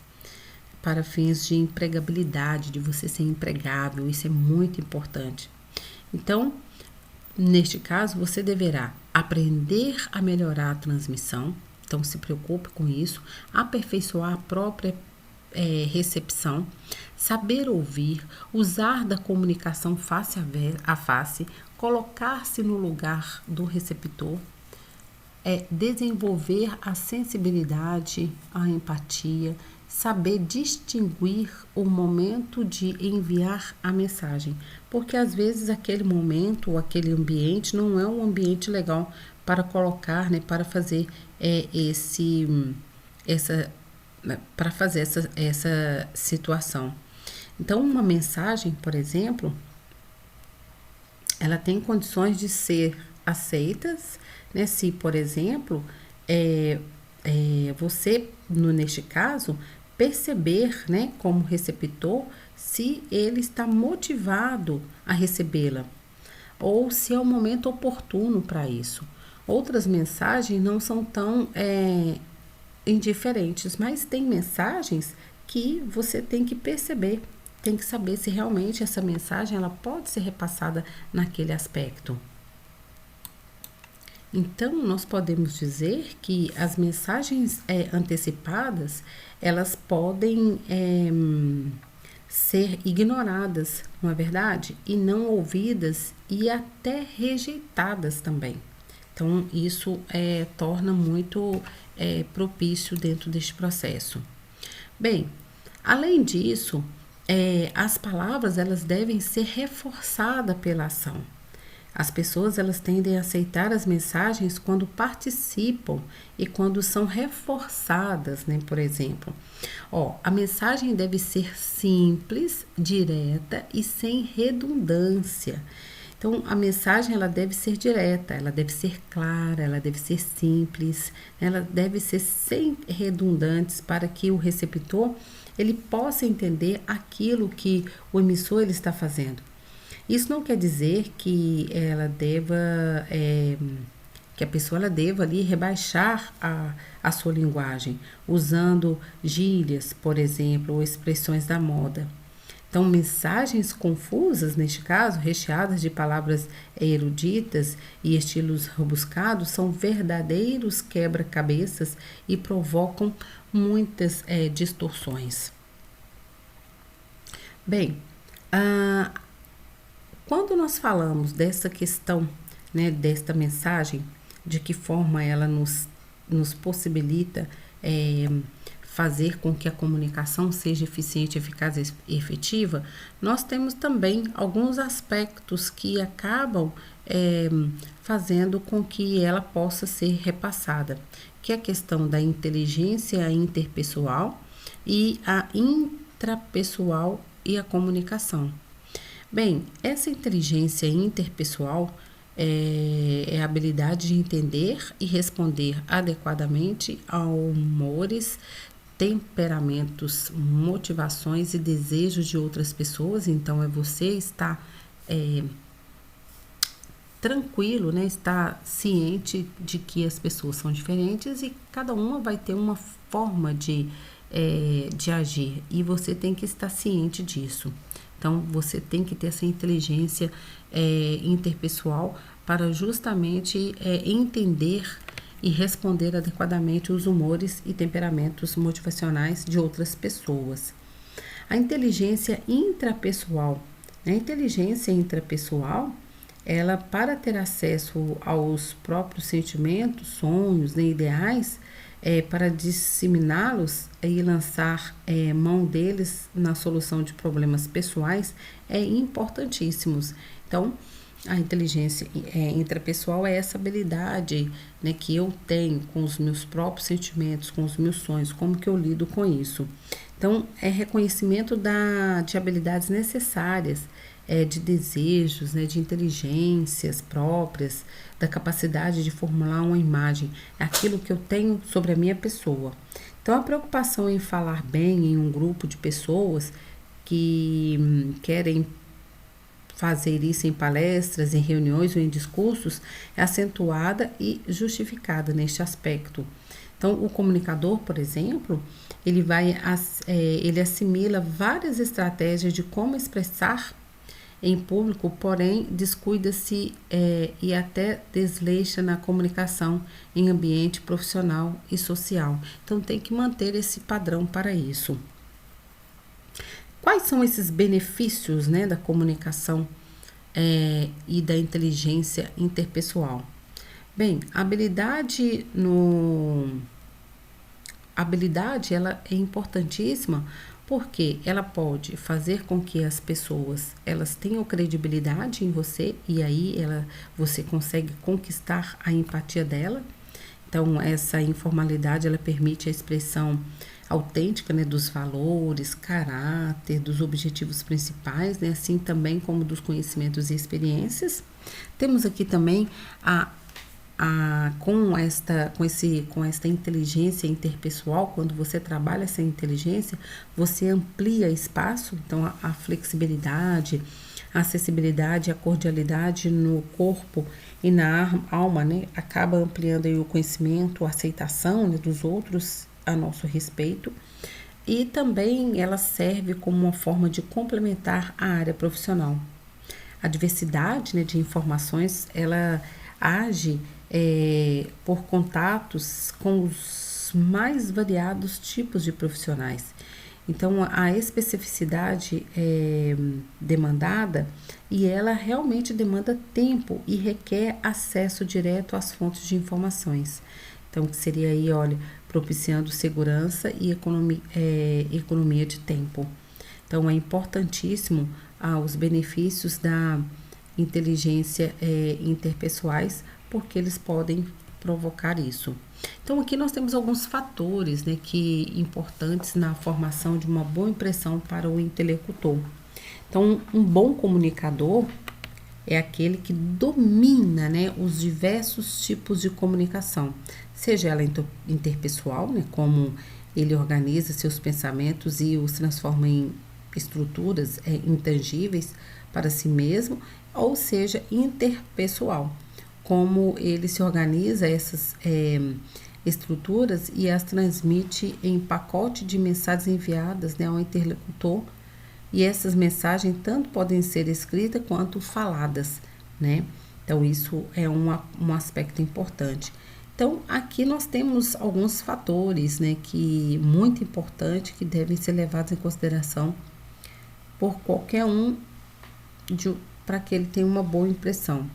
Para fins de empregabilidade, de você ser empregável, isso é muito importante. Então, neste caso, você deverá aprender a melhorar a transmissão, então se preocupe com isso, aperfeiçoar a própria recepção, saber ouvir, usar da comunicação face a face, colocar-se no lugar do receptor, é desenvolver a sensibilidade, a empatia, saber distinguir o momento de enviar a mensagem, porque às vezes aquele momento ou aquele ambiente não é um ambiente legal para colocar, né, para fazer para fazer essa situação. Então, uma mensagem, por exemplo, ela tem condições de ser aceitas, né? Se, por exemplo, você, neste caso, perceber, né, como receptor, se ele está motivado a recebê-la ou se é o momento oportuno para isso. Outras mensagens não são tão indiferentes, mas tem mensagens que você tem que perceber, tem que saber se realmente essa mensagem ela pode ser repassada naquele aspecto. Então, nós podemos dizer que as mensagens antecipadas, elas podem ser ignoradas, não é verdade? E não ouvidas e até rejeitadas também. Então, isso torna muito propício dentro deste processo. Bem, além disso, as palavras elas devem ser reforçadas pela ação. As pessoas elas tendem a aceitar as mensagens quando participam e quando são reforçadas, né? Por exemplo, a mensagem deve ser simples, direta e sem redundância. Então, a mensagem ela deve ser direta, ela deve ser clara, ela deve ser simples, ela deve ser sem redundantes para que o receptor ele possa entender aquilo que o emissor ele está fazendo. Isso não quer dizer que ela deva, que a pessoa ela deva ali rebaixar a sua linguagem, usando gírias, por exemplo, ou expressões da moda. Então, mensagens confusas, neste caso, recheadas de palavras eruditas e estilos rebuscados, são verdadeiros quebra-cabeças e provocam muitas distorções. Bem, quando nós falamos dessa questão, né, desta mensagem, de que forma ela nos possibilita fazer com que a comunicação seja eficiente, eficaz e efetiva, nós temos também alguns aspectos que acabam fazendo com que ela possa ser repassada, que é a questão da inteligência interpessoal e a intrapessoal e a comunicação. Bem, essa inteligência interpessoal é a habilidade de entender e responder adequadamente a humores, temperamentos, motivações e desejos de outras pessoas. Então, é você estar tranquilo, né? Estar ciente de que as pessoas são diferentes e cada uma vai ter uma forma de agir e você tem que estar ciente disso. Então, você tem que ter essa inteligência interpessoal para justamente entender e responder adequadamente os humores e temperamentos motivacionais de outras pessoas. A inteligência intrapessoal. A inteligência intrapessoal, ela, para ter acesso aos próprios sentimentos, sonhos, né, ideais, para disseminá-los e lançar mão deles na solução de problemas pessoais, é importantíssimos. Então, a inteligência intrapessoal é essa habilidade, né, que eu tenho com os meus próprios sentimentos, com os meus sonhos, como que eu lido com isso. Então, é reconhecimento de habilidades necessárias, de desejos, né, de inteligências próprias, da capacidade de formular uma imagem, aquilo que eu tenho sobre a minha pessoa. Então, a preocupação em falar bem em um grupo de pessoas que querem fazer isso em palestras, em reuniões ou em discursos é acentuada e justificada neste aspecto. Então, o comunicador, por exemplo, ele assimila várias estratégias de como expressar em público, porém descuida-se e até desleixa na comunicação em ambiente profissional e social. Então, tem que manter esse padrão para isso. Quais são esses benefícios, né, da comunicação e da inteligência interpessoal? Bem, a habilidade ela é importantíssima porque ela pode fazer com que as pessoas elas tenham credibilidade em você e aí você consegue conquistar a empatia dela. Então essa informalidade ela permite a expressão autêntica, né, dos valores, caráter, dos objetivos principais, né, assim também como dos conhecimentos e experiências. Temos aqui também com esta inteligência interpessoal, quando você trabalha essa inteligência, você amplia espaço, então a flexibilidade, a acessibilidade, a cordialidade no corpo e na alma, né, acaba ampliando aí o conhecimento, a aceitação, né, dos outros a nosso respeito. E também ela serve como uma forma de complementar a área profissional. A diversidade, né, de informações, ela age por contatos com os mais variados tipos de profissionais. Então, a especificidade é demandada e ela realmente demanda tempo e requer acesso direto às fontes de informações. Então, que seria aí, olha, propiciando segurança e economia de tempo. Então, é importantíssimo os benefícios da inteligência interpessoais, porque eles podem provocar isso. Então, aqui nós temos alguns fatores, né, que importantes na formação de uma boa impressão para o interlocutor. Então, um bom comunicador é aquele que domina, né, os diversos tipos de comunicação, seja ela interpessoal, né, como ele organiza seus pensamentos e os transforma em estruturas intangíveis para si mesmo, ou seja, interpessoal, como ele se organiza essas estruturas e as transmite em pacote de mensagens enviadas, né, ao interlocutor. E essas mensagens tanto podem ser escritas quanto faladas, né? Então, isso é um aspecto importante. Então, aqui nós temos alguns fatores, né, que muito importante que devem ser levados em consideração por qualquer um para que ele tenha uma boa impressão.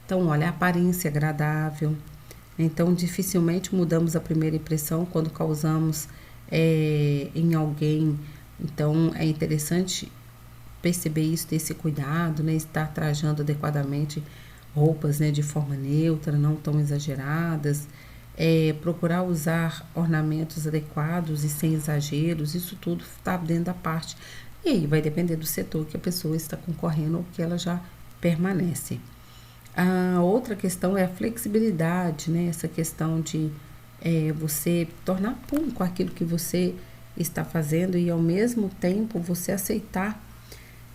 Então, olha, a aparência agradável. Então, dificilmente mudamos a primeira impressão quando causamos em alguém. Então, é interessante perceber isso, ter esse cuidado, né? Estar trajando adequadamente roupas, né, de forma neutra, não tão exageradas. Procurar usar ornamentos adequados e sem exageros. Isso tudo está dentro da parte. E aí vai depender do setor que a pessoa está concorrendo ou que ela já permanece. A outra questão é a flexibilidade, né? Essa questão de você tornar público aquilo que você está fazendo e ao mesmo tempo você aceitar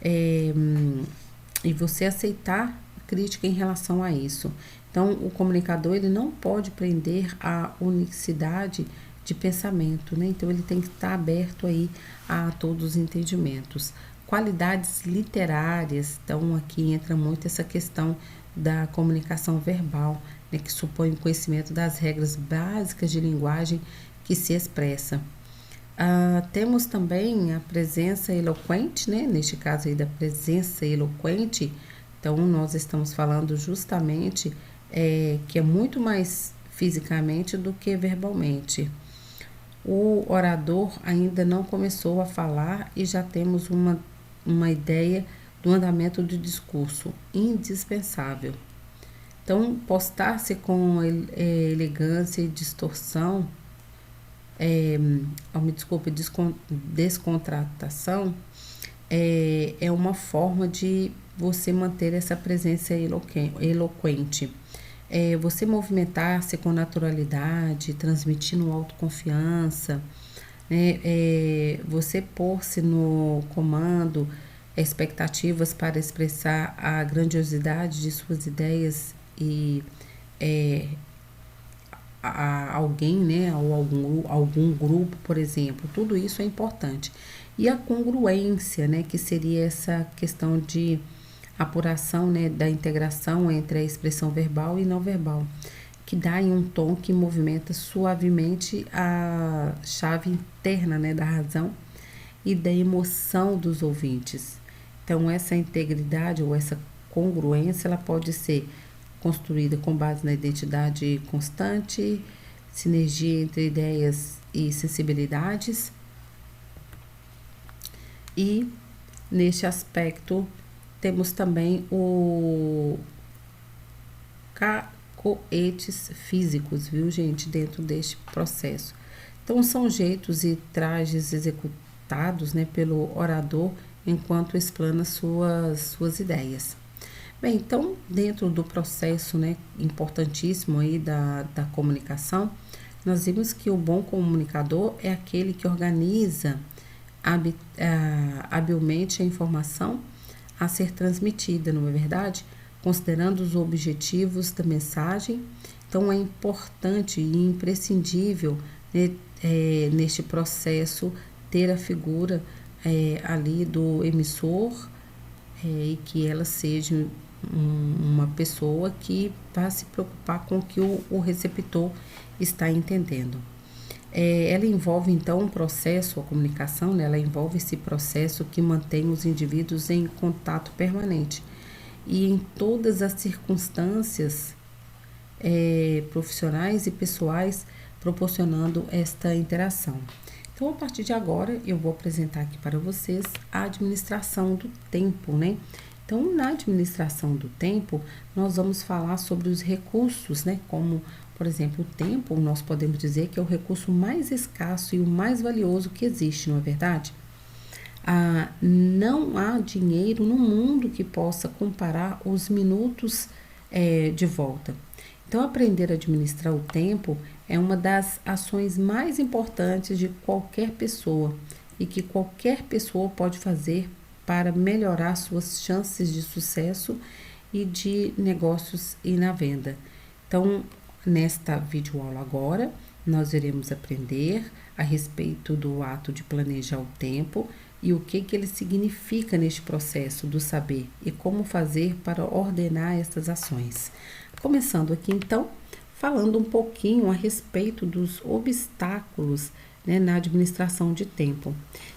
e você aceitar crítica em relação a isso. Então, o comunicador ele não pode prender a unicidade de pensamento, né? Então, ele tem que estar aberto aí a todos os entendimentos. Qualidades literárias, então aqui entra muito essa questão da comunicação verbal, né, que supõe o conhecimento das regras básicas de linguagem que se expressa. Temos também a presença eloquente, né, neste caso aí da presença eloquente, então nós estamos falando justamente que é muito mais fisicamente do que verbalmente. O orador ainda não começou a falar e já temos uma ideia do andamento do discurso, indispensável. Então, postar-se com elegância e distorção, descontratação, é uma forma de você manter essa presença eloquente. Você movimentar-se com naturalidade, transmitindo autoconfiança, né? Você pôr-se no comando, expectativas para expressar a grandiosidade de suas ideias e a alguém, né, ou algum grupo, por exemplo. Tudo isso é importante. E a congruência, né, que seria essa questão de apuração, né, da integração entre a expressão verbal e não verbal, que dá em um tom que movimenta suavemente a chave interna, né, da razão e da emoção dos ouvintes. Então, essa integridade ou essa congruência, ela pode ser construída com base na identidade constante, sinergia entre ideias e sensibilidades. E neste aspecto temos também o cacoetes físicos, viu, gente, dentro deste processo. Então são jeitos e trajes executados, né, pelo orador enquanto explana suas ideias. Bem, então, dentro do processo, né, importantíssimo aí da comunicação, nós vimos que o bom comunicador é aquele que organiza habilmente a informação a ser transmitida, não é verdade? Considerando os objetivos da mensagem. Então, é importante e imprescindível, né, neste processo ter a figura ali do emissor e que ela seja uma pessoa que vai se preocupar com o que o receptor está entendendo. Ela envolve, então, um processo, a comunicação, né, ela envolve esse processo que mantém os indivíduos em contato permanente e em todas as circunstâncias profissionais e pessoais, proporcionando esta interação. Então, a partir de agora, eu vou apresentar aqui para vocês a administração do tempo, né? Então, na administração do tempo, nós vamos falar sobre os recursos, né? Como, por exemplo, o tempo, nós podemos dizer que é o recurso mais escasso e o mais valioso que existe, não é verdade? Não há dinheiro no mundo que possa comparar os minutos de volta. Então, aprender a administrar o tempo é uma das ações mais importantes de qualquer pessoa e que qualquer pessoa pode fazer para melhorar suas chances de sucesso e de negócios e na venda. Então, nesta videoaula agora, nós iremos aprender a respeito do ato de planejar o tempo e o que ele significa neste processo do saber e como fazer para ordenar estas ações. Começando aqui, então, falando um pouquinho a respeito dos obstáculos, né, na administração de tempo.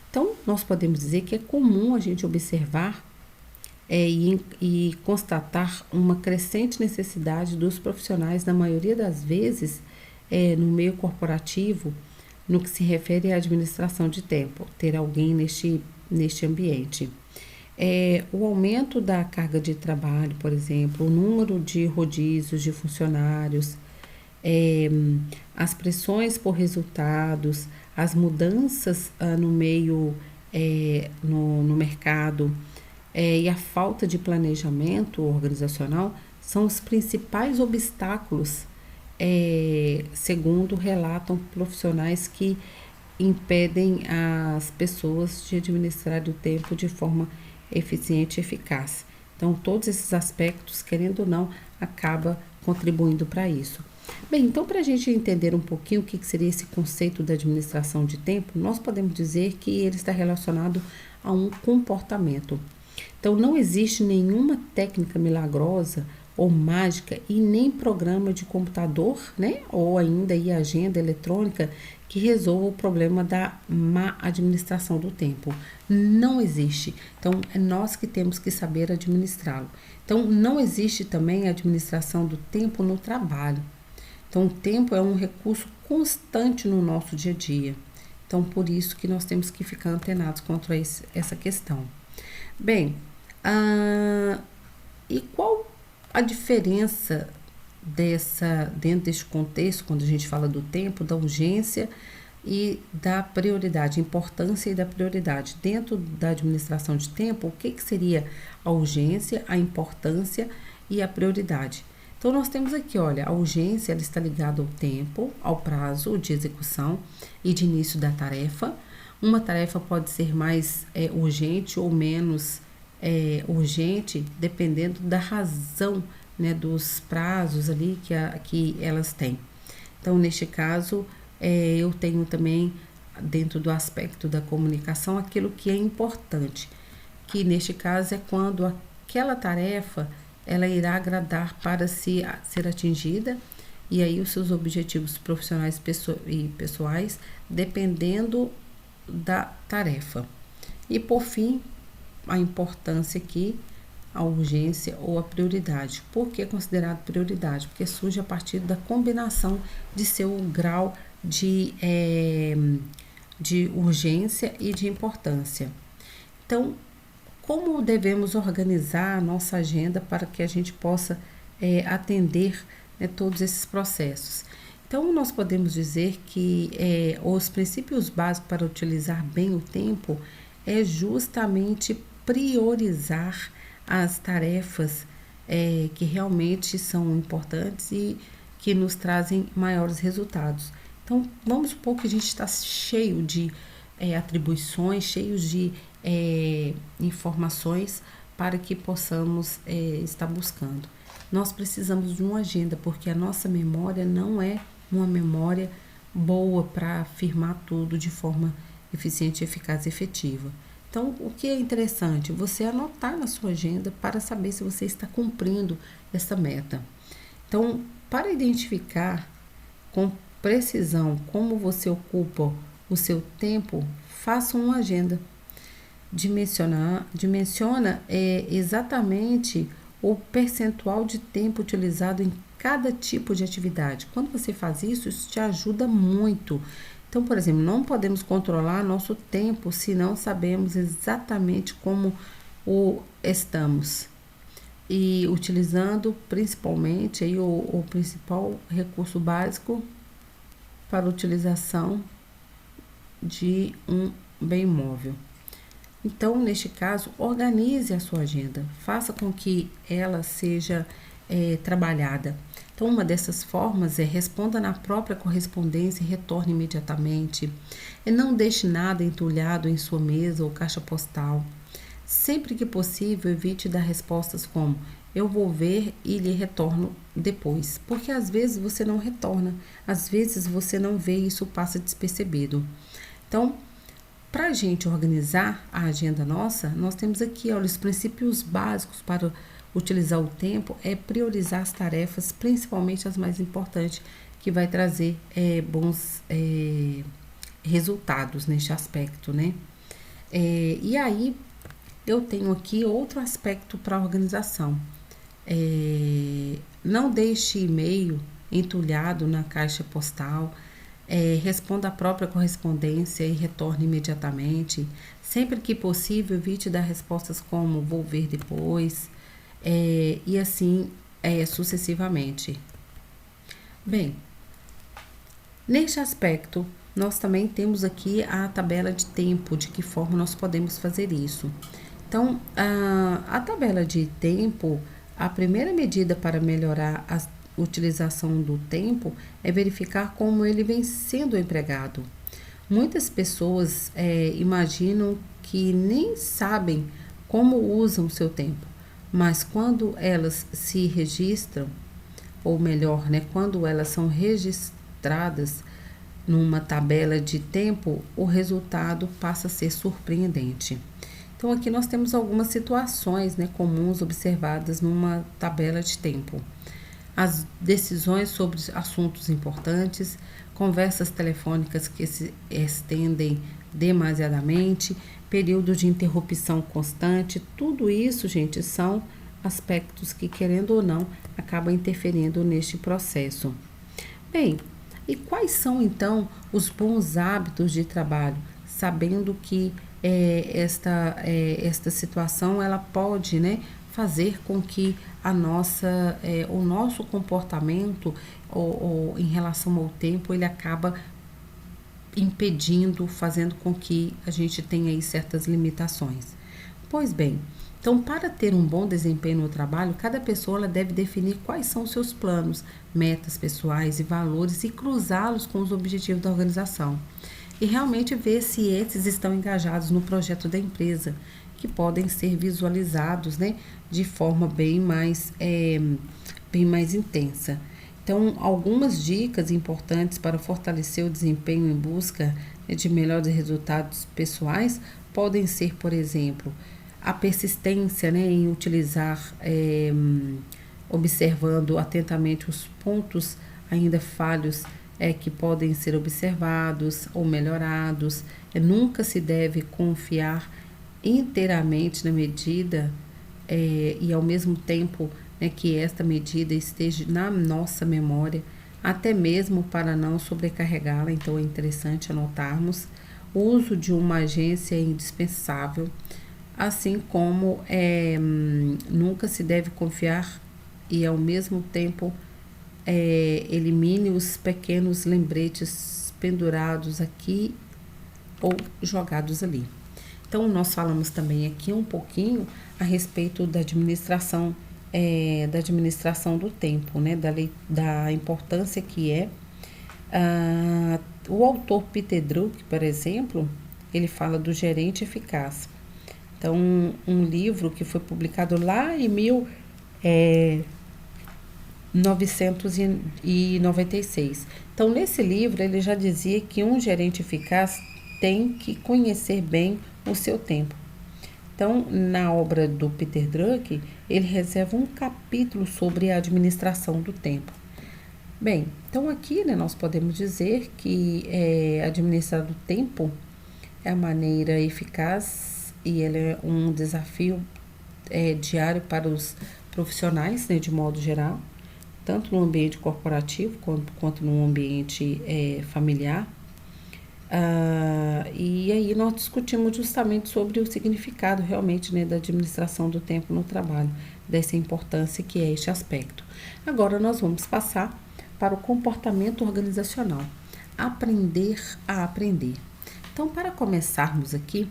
Então, nós podemos dizer que é comum a gente observar e constatar uma crescente necessidade dos profissionais, na maioria das vezes, no meio corporativo, no que se refere à administração de tempo, ter alguém neste ambiente. O aumento da carga de trabalho, por exemplo, o número de rodízios de funcionários, as pressões por resultados, as mudanças no meio, no mercado e a falta de planejamento organizacional são os principais obstáculos, segundo relatam profissionais que impedem as pessoas de administrar o tempo de forma eficiente e eficaz. Então, todos esses aspectos, querendo ou não, acaba contribuindo para isso. Bem, então, para a gente entender um pouquinho o que seria esse conceito da administração de tempo, nós podemos dizer que ele está relacionado a um comportamento. Então, não existe nenhuma técnica milagrosa ou mágica e nem programa de computador, né, ou ainda agenda eletrônica que resolva o problema da má administração do tempo. Não existe. Então, é nós que temos que saber administrá-lo. Então, não existe também a administração do tempo no trabalho. Então, o tempo é um recurso constante no nosso dia a dia. Então, por isso que nós temos que ficar antenados contra essa questão. Bem, e qual a diferença dentro deste contexto, quando a gente fala do tempo, da urgência e da prioridade, importância e da prioridade? Dentro da administração de tempo, o que seria a urgência, a importância e a prioridade? Então, nós temos aqui, olha, a urgência ela está ligada ao tempo, ao prazo de execução e de início da tarefa. Uma tarefa pode ser mais urgente ou menos urgente, dependendo da razão, né, dos prazos ali que elas têm. Então, neste caso, eu tenho também, dentro do aspecto da comunicação, aquilo que é importante, que neste caso é quando aquela tarefa ela irá agradar para ser atingida, e aí os seus objetivos profissionais e pessoais, dependendo da tarefa. E por fim, a importância aqui, a urgência ou a prioridade. Por que é considerado prioridade? Porque surge a partir da combinação de seu grau de urgência e de importância. Então, como devemos organizar a nossa agenda para que a gente possa atender, né, todos esses processos? Então, nós podemos dizer que os princípios básicos para utilizar bem o tempo é justamente priorizar as tarefas que realmente são importantes e que nos trazem maiores resultados. Então, vamos supor que a gente está cheio de atribuições, cheios de informações para que possamos estar buscando. Nós precisamos de uma agenda, porque a nossa memória não é uma memória boa para afirmar tudo de forma eficiente, eficaz e efetiva. Então, o que é interessante? Você anotar na sua agenda para saber se você está cumprindo essa meta. Então, para identificar com precisão como você ocupa o seu tempo, faça uma agenda. Dimensiona exatamente o percentual de tempo utilizado em cada tipo de atividade. Quando você faz isso, isso te ajuda muito. Então, por exemplo, não podemos controlar nosso tempo se não sabemos exatamente como o estamos. E utilizando principalmente aí o principal recurso básico para utilização de um bem móvel. Então, neste caso, organize a sua agenda, faça com que ela seja trabalhada. Então, uma dessas formas é responda na própria correspondência e retorne imediatamente. E não deixe nada entulhado em sua mesa ou caixa postal. Sempre que possível, evite dar respostas como eu vou ver e lhe retorno depois, porque às vezes você não retorna, às vezes você não vê e isso passa despercebido. Então, para a gente organizar a agenda nossa, nós temos aqui, olha, os princípios básicos para utilizar o tempo é priorizar as tarefas, principalmente as mais importantes, que vai trazer bons resultados neste aspecto, né? E aí, eu tenho aqui outro aspecto para a organização. Não deixe e-mail entulhado na caixa postal. Responda a própria correspondência e retorne imediatamente. Sempre que possível, evite dar respostas como vou ver depois, e assim sucessivamente. Bem, neste aspecto, nós também temos aqui a tabela de tempo, de que forma nós podemos fazer isso. Então, a tabela de tempo, a primeira medida para melhorar a utilização do tempo é verificar como ele vem sendo empregado. Muitas pessoas imaginam que nem sabem como usam o seu tempo, mas quando elas se registram, ou melhor, né, quando elas são registradas numa tabela de tempo, o resultado passa a ser surpreendente. Então, aqui nós temos algumas situações, né, comuns observadas numa tabela de tempo. As decisões sobre assuntos importantes, conversas telefônicas que se estendem demasiadamente, período de interrupção constante, tudo isso, gente, são aspectos que, querendo ou não, acabam interferindo neste processo. Bem, e quais são, então, os bons hábitos de trabalho? Sabendo que esta situação, ela pode, né, fazer com que o nosso comportamento ou em relação ao tempo, ele acaba impedindo, fazendo com que a gente tenha aí certas limitações. Pois bem, então, para ter um bom desempenho no trabalho, cada pessoa ela deve definir quais são os seus planos, metas pessoais e valores e cruzá-los com os objetivos da organização. E realmente ver se esses estão engajados no projeto da empresa, que podem ser visualizados, né, de forma bem mais intensa. Então, algumas dicas importantes para fortalecer o desempenho em busca de melhores resultados pessoais podem ser, por exemplo, a persistência, né, em utilizar, observando atentamente os pontos ainda falhos que podem ser observados ou melhorados. Nunca se deve confiar inteiramente na medida e ao mesmo tempo, né, que esta medida esteja na nossa memória, até mesmo para não sobrecarregá-la. Então é interessante anotarmos. O uso de uma agência é indispensável, assim como nunca se deve confiar e ao mesmo tempo elimine os pequenos lembretes pendurados aqui ou jogados ali. Então, nós falamos também aqui um pouquinho a respeito da administração do tempo, né? Da importância que é. O autor Peter Drucker, por exemplo, ele fala do gerente eficaz. Então, um livro que foi publicado lá em 1996. Então, nesse livro, ele já dizia que um gerente eficaz tem que conhecer bem o seu tempo. Então, na obra do Peter Drucker, ele reserva um capítulo sobre a administração do tempo. Bem, então aqui, né, nós podemos dizer que administrar o tempo é a maneira eficaz e ele é um desafio diário para os profissionais, né, de modo geral, tanto no ambiente corporativo quanto no ambiente familiar. E aí nós discutimos justamente sobre o significado realmente, né, da administração do tempo no trabalho, dessa importância que é este aspecto. Agora nós vamos passar para o comportamento organizacional, aprender a aprender. Então, para começarmos aqui,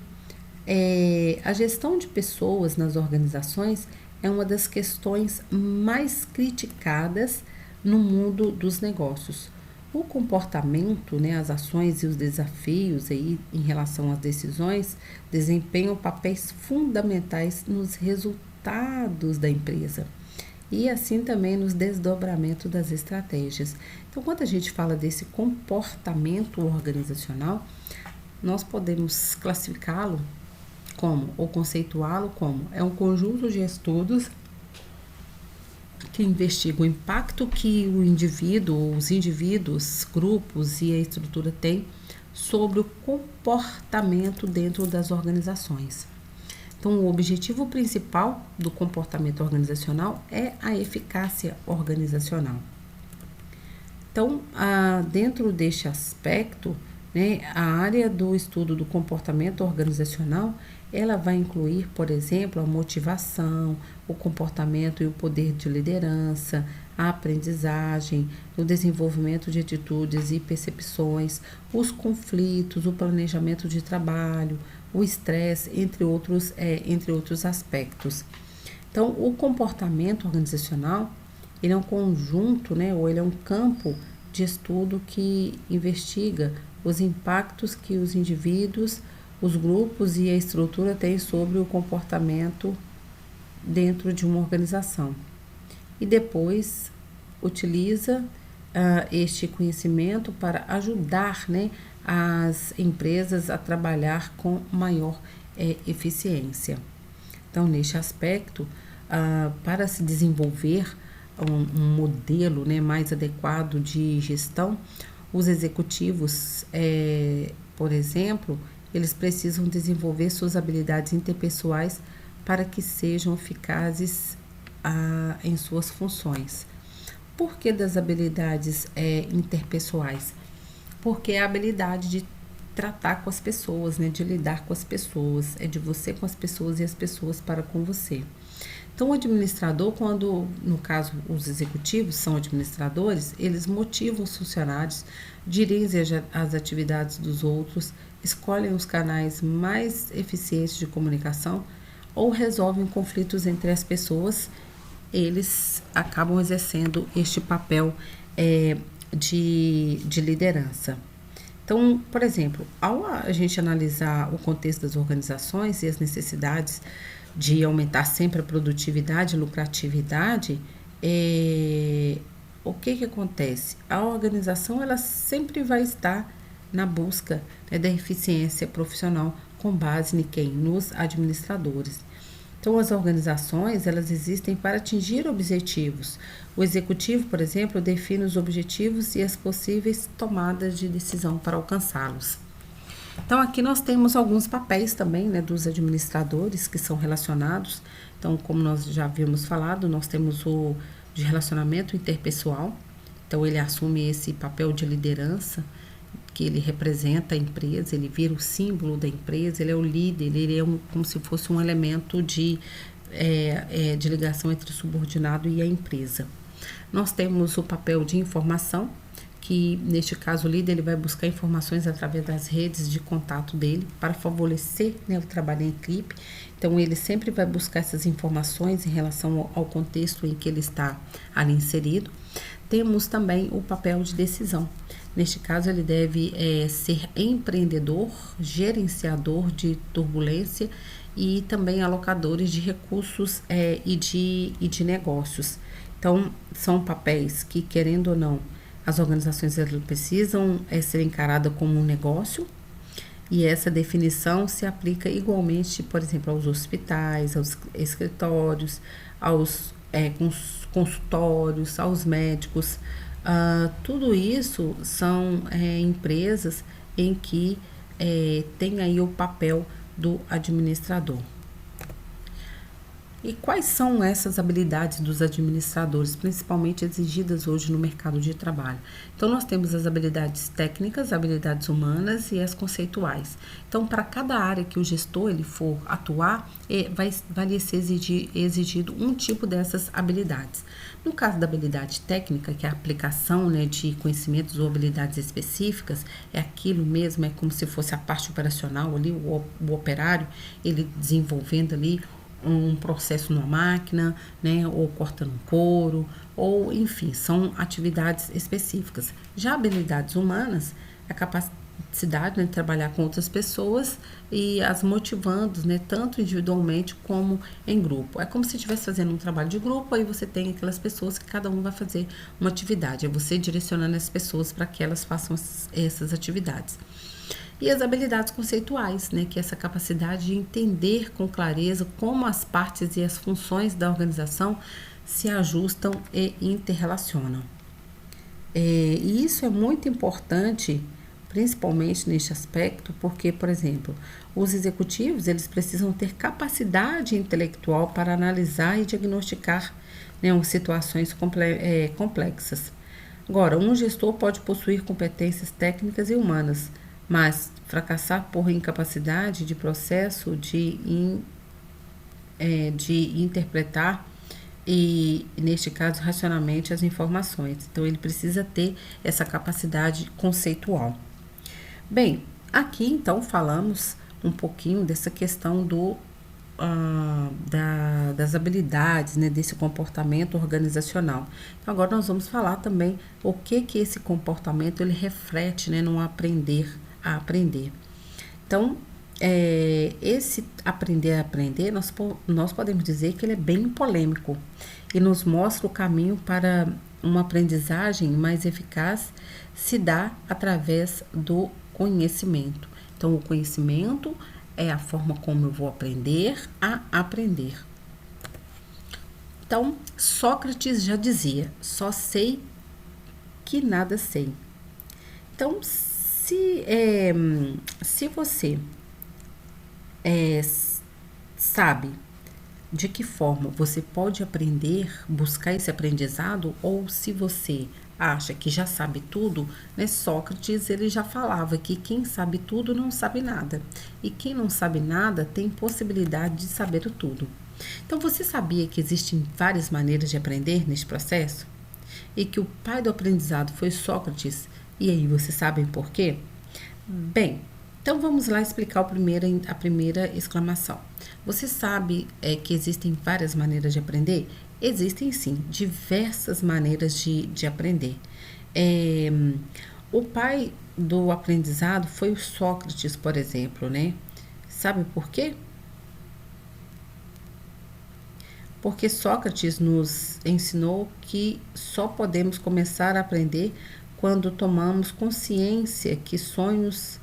a gestão de pessoas nas organizações é uma das questões mais criticadas no mundo dos negócios. O comportamento, né, as ações e os desafios aí em relação às decisões desempenham papéis fundamentais nos resultados da empresa e assim também nos desdobramentos das estratégias. Então, quando a gente fala desse comportamento organizacional, nós podemos classificá-lo como, ou conceituá-lo como, é um conjunto de estudos que investiga o impacto que o indivíduo, os indivíduos, grupos e a estrutura têm sobre o comportamento dentro das organizações. Então, o objetivo principal do comportamento organizacional é a eficácia organizacional. Então, dentro deste aspecto, né, a área do estudo do comportamento organizacional, ela vai incluir, por exemplo, a motivação, o comportamento e o poder de liderança, a aprendizagem, o desenvolvimento de atitudes e percepções, os conflitos, o planejamento de trabalho, o estresse, entre outros aspectos. Então, o comportamento organizacional, ele é um conjunto, né, ou ele é um campo de estudo que investiga os impactos que os indivíduos, os grupos e a estrutura têm sobre o comportamento dentro de uma organização. E depois utiliza este conhecimento para ajudar, né, as empresas a trabalhar com maior eficiência. Então, neste aspecto, para se desenvolver um modelo, né, mais adequado de gestão, os executivos, por exemplo, eles precisam desenvolver suas habilidades interpessoais para que sejam eficazes em suas funções. Por que das habilidades interpessoais? Porque é a habilidade de tratar com as pessoas, né, de lidar com as pessoas, é de você com as pessoas e as pessoas para com você. Então, o administrador, quando, no caso, os executivos são administradores, eles motivam os funcionários, dirigem as atividades dos outros, escolhem os canais mais eficientes de comunicação ou resolvem conflitos entre as pessoas. Eles acabam exercendo este papel de liderança. Então, por exemplo, ao a gente analisar o contexto das organizações e as necessidades de aumentar sempre a produtividade e lucratividade, o que acontece? A organização ela sempre vai estar na busca, né, da eficiência profissional com base em quem? Nos administradores. Então, as organizações, elas existem para atingir objetivos. O executivo, por exemplo, define os objetivos e as possíveis tomadas de decisão para alcançá-los. Então, aqui nós temos alguns papéis também, né, dos administradores que são relacionados. Então, como nós já havíamos falado, nós temos o de relacionamento interpessoal. Então, ele assume esse papel de liderança, que ele representa a empresa, ele vira o símbolo da empresa, ele é o líder, ele é como se fosse um elemento de ligação entre o subordinado e a empresa. Nós temos o papel de informação, que neste caso o líder ele vai buscar informações através das redes de contato dele para favorecer, né, o trabalho em equipe. Então ele sempre vai buscar essas informações em relação ao contexto em que ele está ali inserido. Temos também o papel de decisão. Neste caso ele deve ser empreendedor, gerenciador de turbulência e também alocadores de recursos e de negócios. Então são papéis que, querendo ou não, as organizações precisam ser encaradas como um negócio, e essa definição se aplica igualmente, por exemplo, aos hospitais, aos escritórios, aos consultórios, aos médicos. Tudo isso são empresas em que tem aí o papel do administrador. E quais são essas habilidades dos administradores, principalmente exigidas hoje no mercado de trabalho? Então, nós temos as habilidades técnicas, habilidades humanas e as conceituais. Então, para cada área que o gestor ele for atuar, vai lhe ser exigido um tipo dessas habilidades. No caso da habilidade técnica, que é a aplicação, né, de conhecimentos ou habilidades específicas, é aquilo mesmo, é como se fosse a parte operacional ali, o operário, ele desenvolvendo ali um processo numa máquina, né, ou cortando um couro, ou enfim, são atividades específicas. Já habilidades humanas, a capacidade, né, de trabalhar com outras pessoas e as motivando, né, tanto individualmente como em grupo. É como se estivesse fazendo um trabalho de grupo, aí você tem aquelas pessoas que cada um vai fazer uma atividade, é você direcionando as pessoas para que elas façam essas atividades. E as habilidades conceituais, né, que é essa capacidade de entender com clareza como as partes e as funções da organização se ajustam e interrelacionam. E isso é muito importante, principalmente neste aspecto, porque, por exemplo, os executivos eles precisam ter capacidade intelectual para analisar e diagnosticar, né, situações complexas. Agora, um gestor pode possuir competências técnicas e humanas, mas fracassar por incapacidade de processo de interpretar e, neste caso, racionalmente as informações. Então, ele precisa ter essa capacidade conceitual. Bem, aqui, então, falamos um pouquinho dessa questão das habilidades, né, desse comportamento organizacional. Então, agora nós vamos falar também o que esse comportamento ele reflete, né, no aprender a aprender. Então, esse aprender a aprender, nós podemos dizer que ele é bem polêmico e nos mostra o caminho para uma aprendizagem mais eficaz se dá através do conhecimento. Então, o conhecimento é a forma como eu vou aprender a aprender. Então, Sócrates já dizia, só sei que nada sei. Então, se você sabe de que forma você pode aprender, buscar esse aprendizado, ou se você acha que já sabe tudo, né? Sócrates ele já falava que quem sabe tudo não sabe nada, e quem não sabe nada tem possibilidade de saber tudo. Então, você sabia que existem várias maneiras de aprender neste processo? E que o pai do aprendizado foi Sócrates? E aí, vocês sabem por quê? Bem, então vamos lá explicar a primeira exclamação. Você sabe que existem várias maneiras de aprender? Existem sim, diversas maneiras de aprender. O pai do aprendizado foi o Sócrates, por exemplo, né? Sabe por quê? Porque Sócrates nos ensinou que só podemos começar a aprender quando tomamos consciência que somos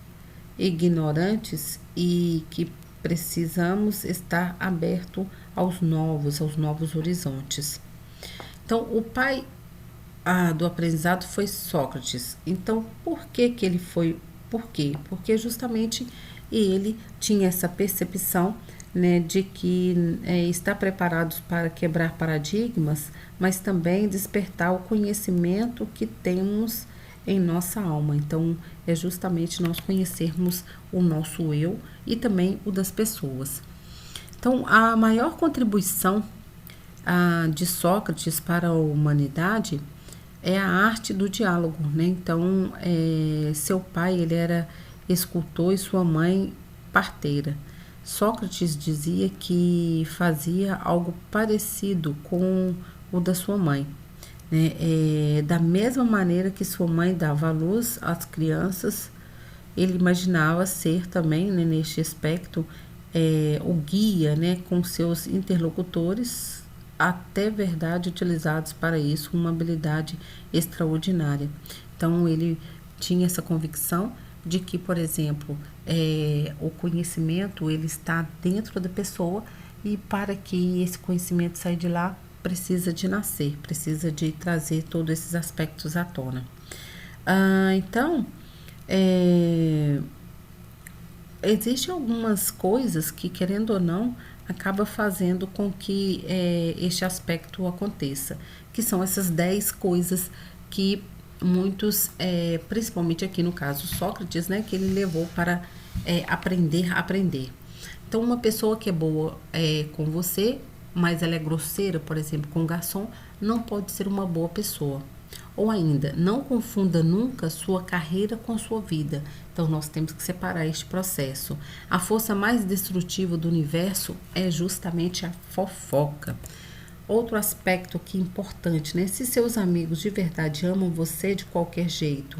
ignorantes e que precisamos estar aberto aos novos horizontes. Então, o pai do aprendizado foi Sócrates. Então, por que ele foi? Por quê? Porque justamente ele tinha essa percepção né, de que está preparados para quebrar paradigmas, mas também despertar o conhecimento que temos em nossa alma. Então, é justamente nós conhecermos o nosso eu e também o das pessoas. Então, a maior contribuição de Sócrates para a humanidade é a arte do diálogo, né? Então, seu pai ele era escultor e sua mãe parteira. Sócrates dizia que fazia algo parecido com o da sua mãe, né? Da mesma maneira que sua mãe dava à luz às crianças, ele imaginava ser também, né, neste aspecto, o guia, né, com seus interlocutores, até verdade utilizados para isso, uma habilidade extraordinária. Então, ele tinha essa convicção de que, por exemplo, o conhecimento ele está dentro da pessoa e para que esse conhecimento saia de lá, precisa de nascer, precisa de trazer todos esses aspectos à tona. Então, existem algumas coisas que, querendo ou não, acaba fazendo com que este aspecto aconteça, que são essas 10 coisas que muitos, principalmente aqui no caso Sócrates, né, que ele levou para aprender a aprender. Então, uma pessoa que é boa com você, mas ela é grosseira, por exemplo, com o garçom, não pode ser uma boa pessoa. Ou ainda, não confunda nunca sua carreira com sua vida. Então, nós temos que separar este processo. A força mais destrutiva do universo é justamente a fofoca. Outro aspecto que é importante, né? Se seus amigos de verdade amam você de qualquer jeito,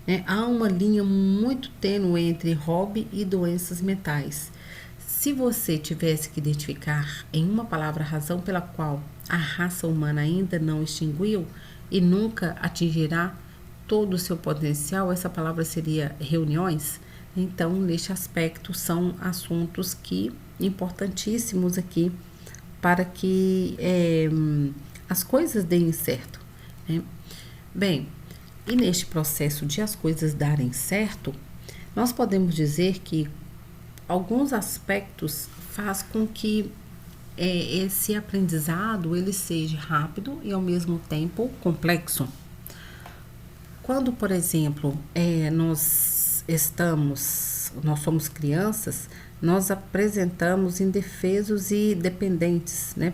né? Há uma linha muito tênue entre hobby e doenças mentais. Se você tivesse que identificar em uma palavra a razão pela qual a raça humana ainda não extinguiu e nunca atingirá todo o seu potencial, essa palavra seria reuniões. Então, neste aspecto, são assuntos que importantíssimos aqui para que as coisas deem certo, né? Bem, e neste processo de as coisas darem certo, nós podemos dizer que alguns aspectos faz com que esse aprendizado ele seja rápido e ao mesmo tempo complexo. Quando, por exemplo, nós somos crianças, nós apresentamos indefesos e dependentes, né?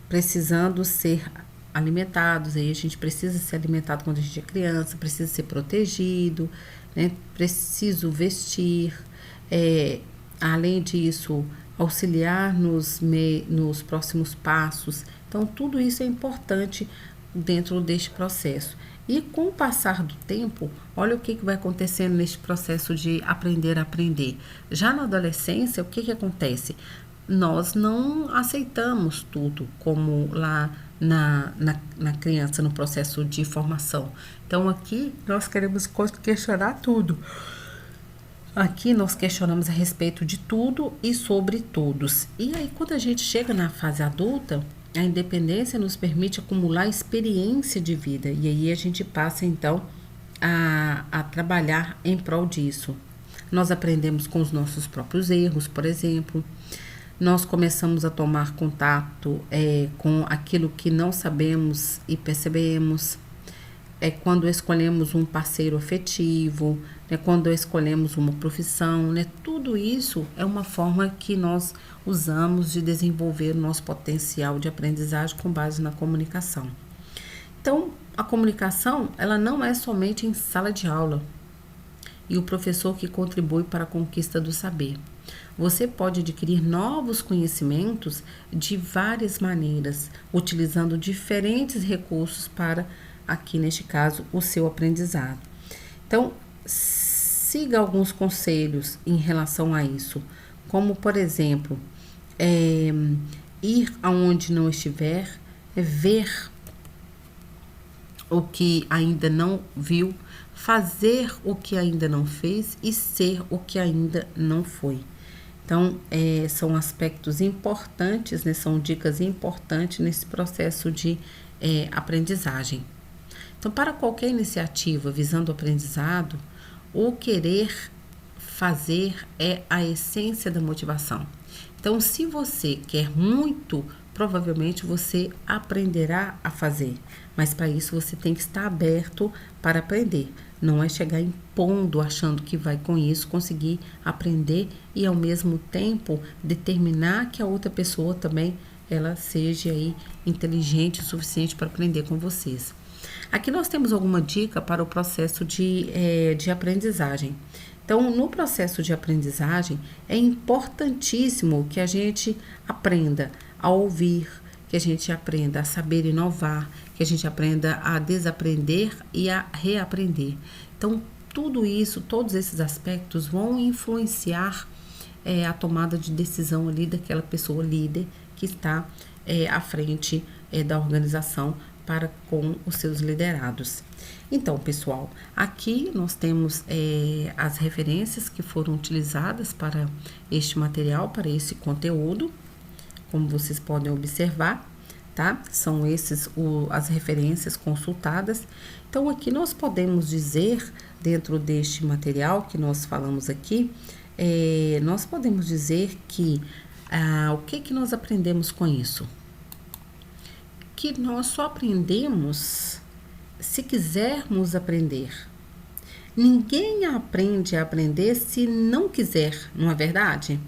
Precisando ser alimentados, aí a gente precisa ser alimentado quando a gente é criança, precisa ser protegido, né? Preciso vestir, além disso, auxiliar nos próximos passos. Então, tudo isso é importante dentro deste processo. E com o passar do tempo, olha o que vai acontecendo neste processo de aprender a aprender. Já na adolescência, o que acontece? Nós não aceitamos tudo como lá na criança, no processo de formação. Então, aqui nós queremos questionar tudo. Aqui nós questionamos a respeito de tudo e sobre todos. E aí, quando a gente chega na fase adulta, a independência nos permite acumular experiência de vida. E aí a gente passa, então, a trabalhar em prol disso. Nós aprendemos com os nossos próprios erros, por exemplo. Nós começamos a tomar contato com aquilo que não sabemos e percebemos. Quando escolhemos um parceiro afetivo, quando escolhemos uma profissão, tudo isso é uma forma que nós usamos de desenvolver o nosso potencial de aprendizagem com base na comunicação. Então, a comunicação, ela não é somente em sala de aula e o professor que contribui para a conquista do saber. Você pode adquirir novos conhecimentos de várias maneiras, utilizando diferentes recursos para, aqui neste caso, o seu aprendizado. Então, siga alguns conselhos em relação a isso, como, por exemplo, ir aonde não estiver, ver o que ainda não viu, fazer o que ainda não fez e ser o que ainda não foi. Então, são aspectos importantes, né? São dicas importantes nesse processo de aprendizagem. Então, para qualquer iniciativa visando o aprendizado, o querer fazer é a essência da motivação. Então, se você quer muito, provavelmente você aprenderá a fazer. Mas para isso você tem que estar aberto para aprender. Não é chegar impondo, achando que vai com isso conseguir aprender e ao mesmo tempo determinar que a outra pessoa também ela seja aí inteligente o suficiente para aprender com vocês. Aqui nós temos alguma dica para o processo de aprendizagem. Então, no processo de aprendizagem, é importantíssimo que a gente aprenda a ouvir, que a gente aprenda a saber inovar, que a gente aprenda a desaprender e a reaprender. Então, tudo isso, todos esses aspectos vão influenciar a tomada de decisão ali daquela pessoa líder que está à frente da organização para com os seus liderados. Então, pessoal, aqui nós temos as referências que foram utilizadas para este material, para esse conteúdo, como vocês podem observar, tá? São as referências consultadas. Então, aqui nós podemos dizer, dentro deste material que nós falamos aqui, nós podemos dizer que o que nós aprendemos com isso? Que nós só aprendemos se quisermos aprender. Ninguém aprende a aprender se não quiser, não é verdade?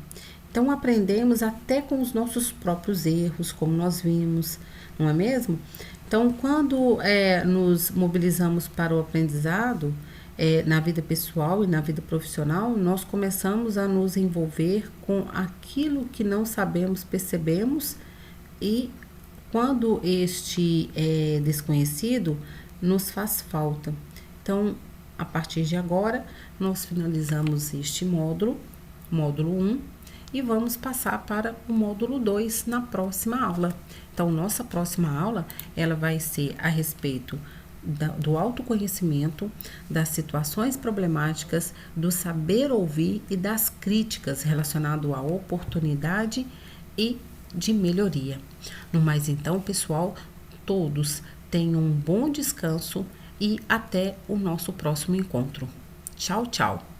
Então, aprendemos até com os nossos próprios erros, como nós vimos, não é mesmo? Então, quando nos mobilizamos para o aprendizado, na vida pessoal e na vida profissional, nós começamos a nos envolver com aquilo que não sabemos, percebemos, e quando este é desconhecido, nos faz falta. Então, a partir de agora, nós finalizamos este módulo 1, e vamos passar para o módulo 2 na próxima aula. Então, nossa próxima aula, ela vai ser a respeito do autoconhecimento, das situações problemáticas, do saber ouvir e das críticas relacionado à oportunidade e de melhoria. No mais, então, pessoal, todos tenham um bom descanso e até o nosso próximo encontro. Tchau, tchau!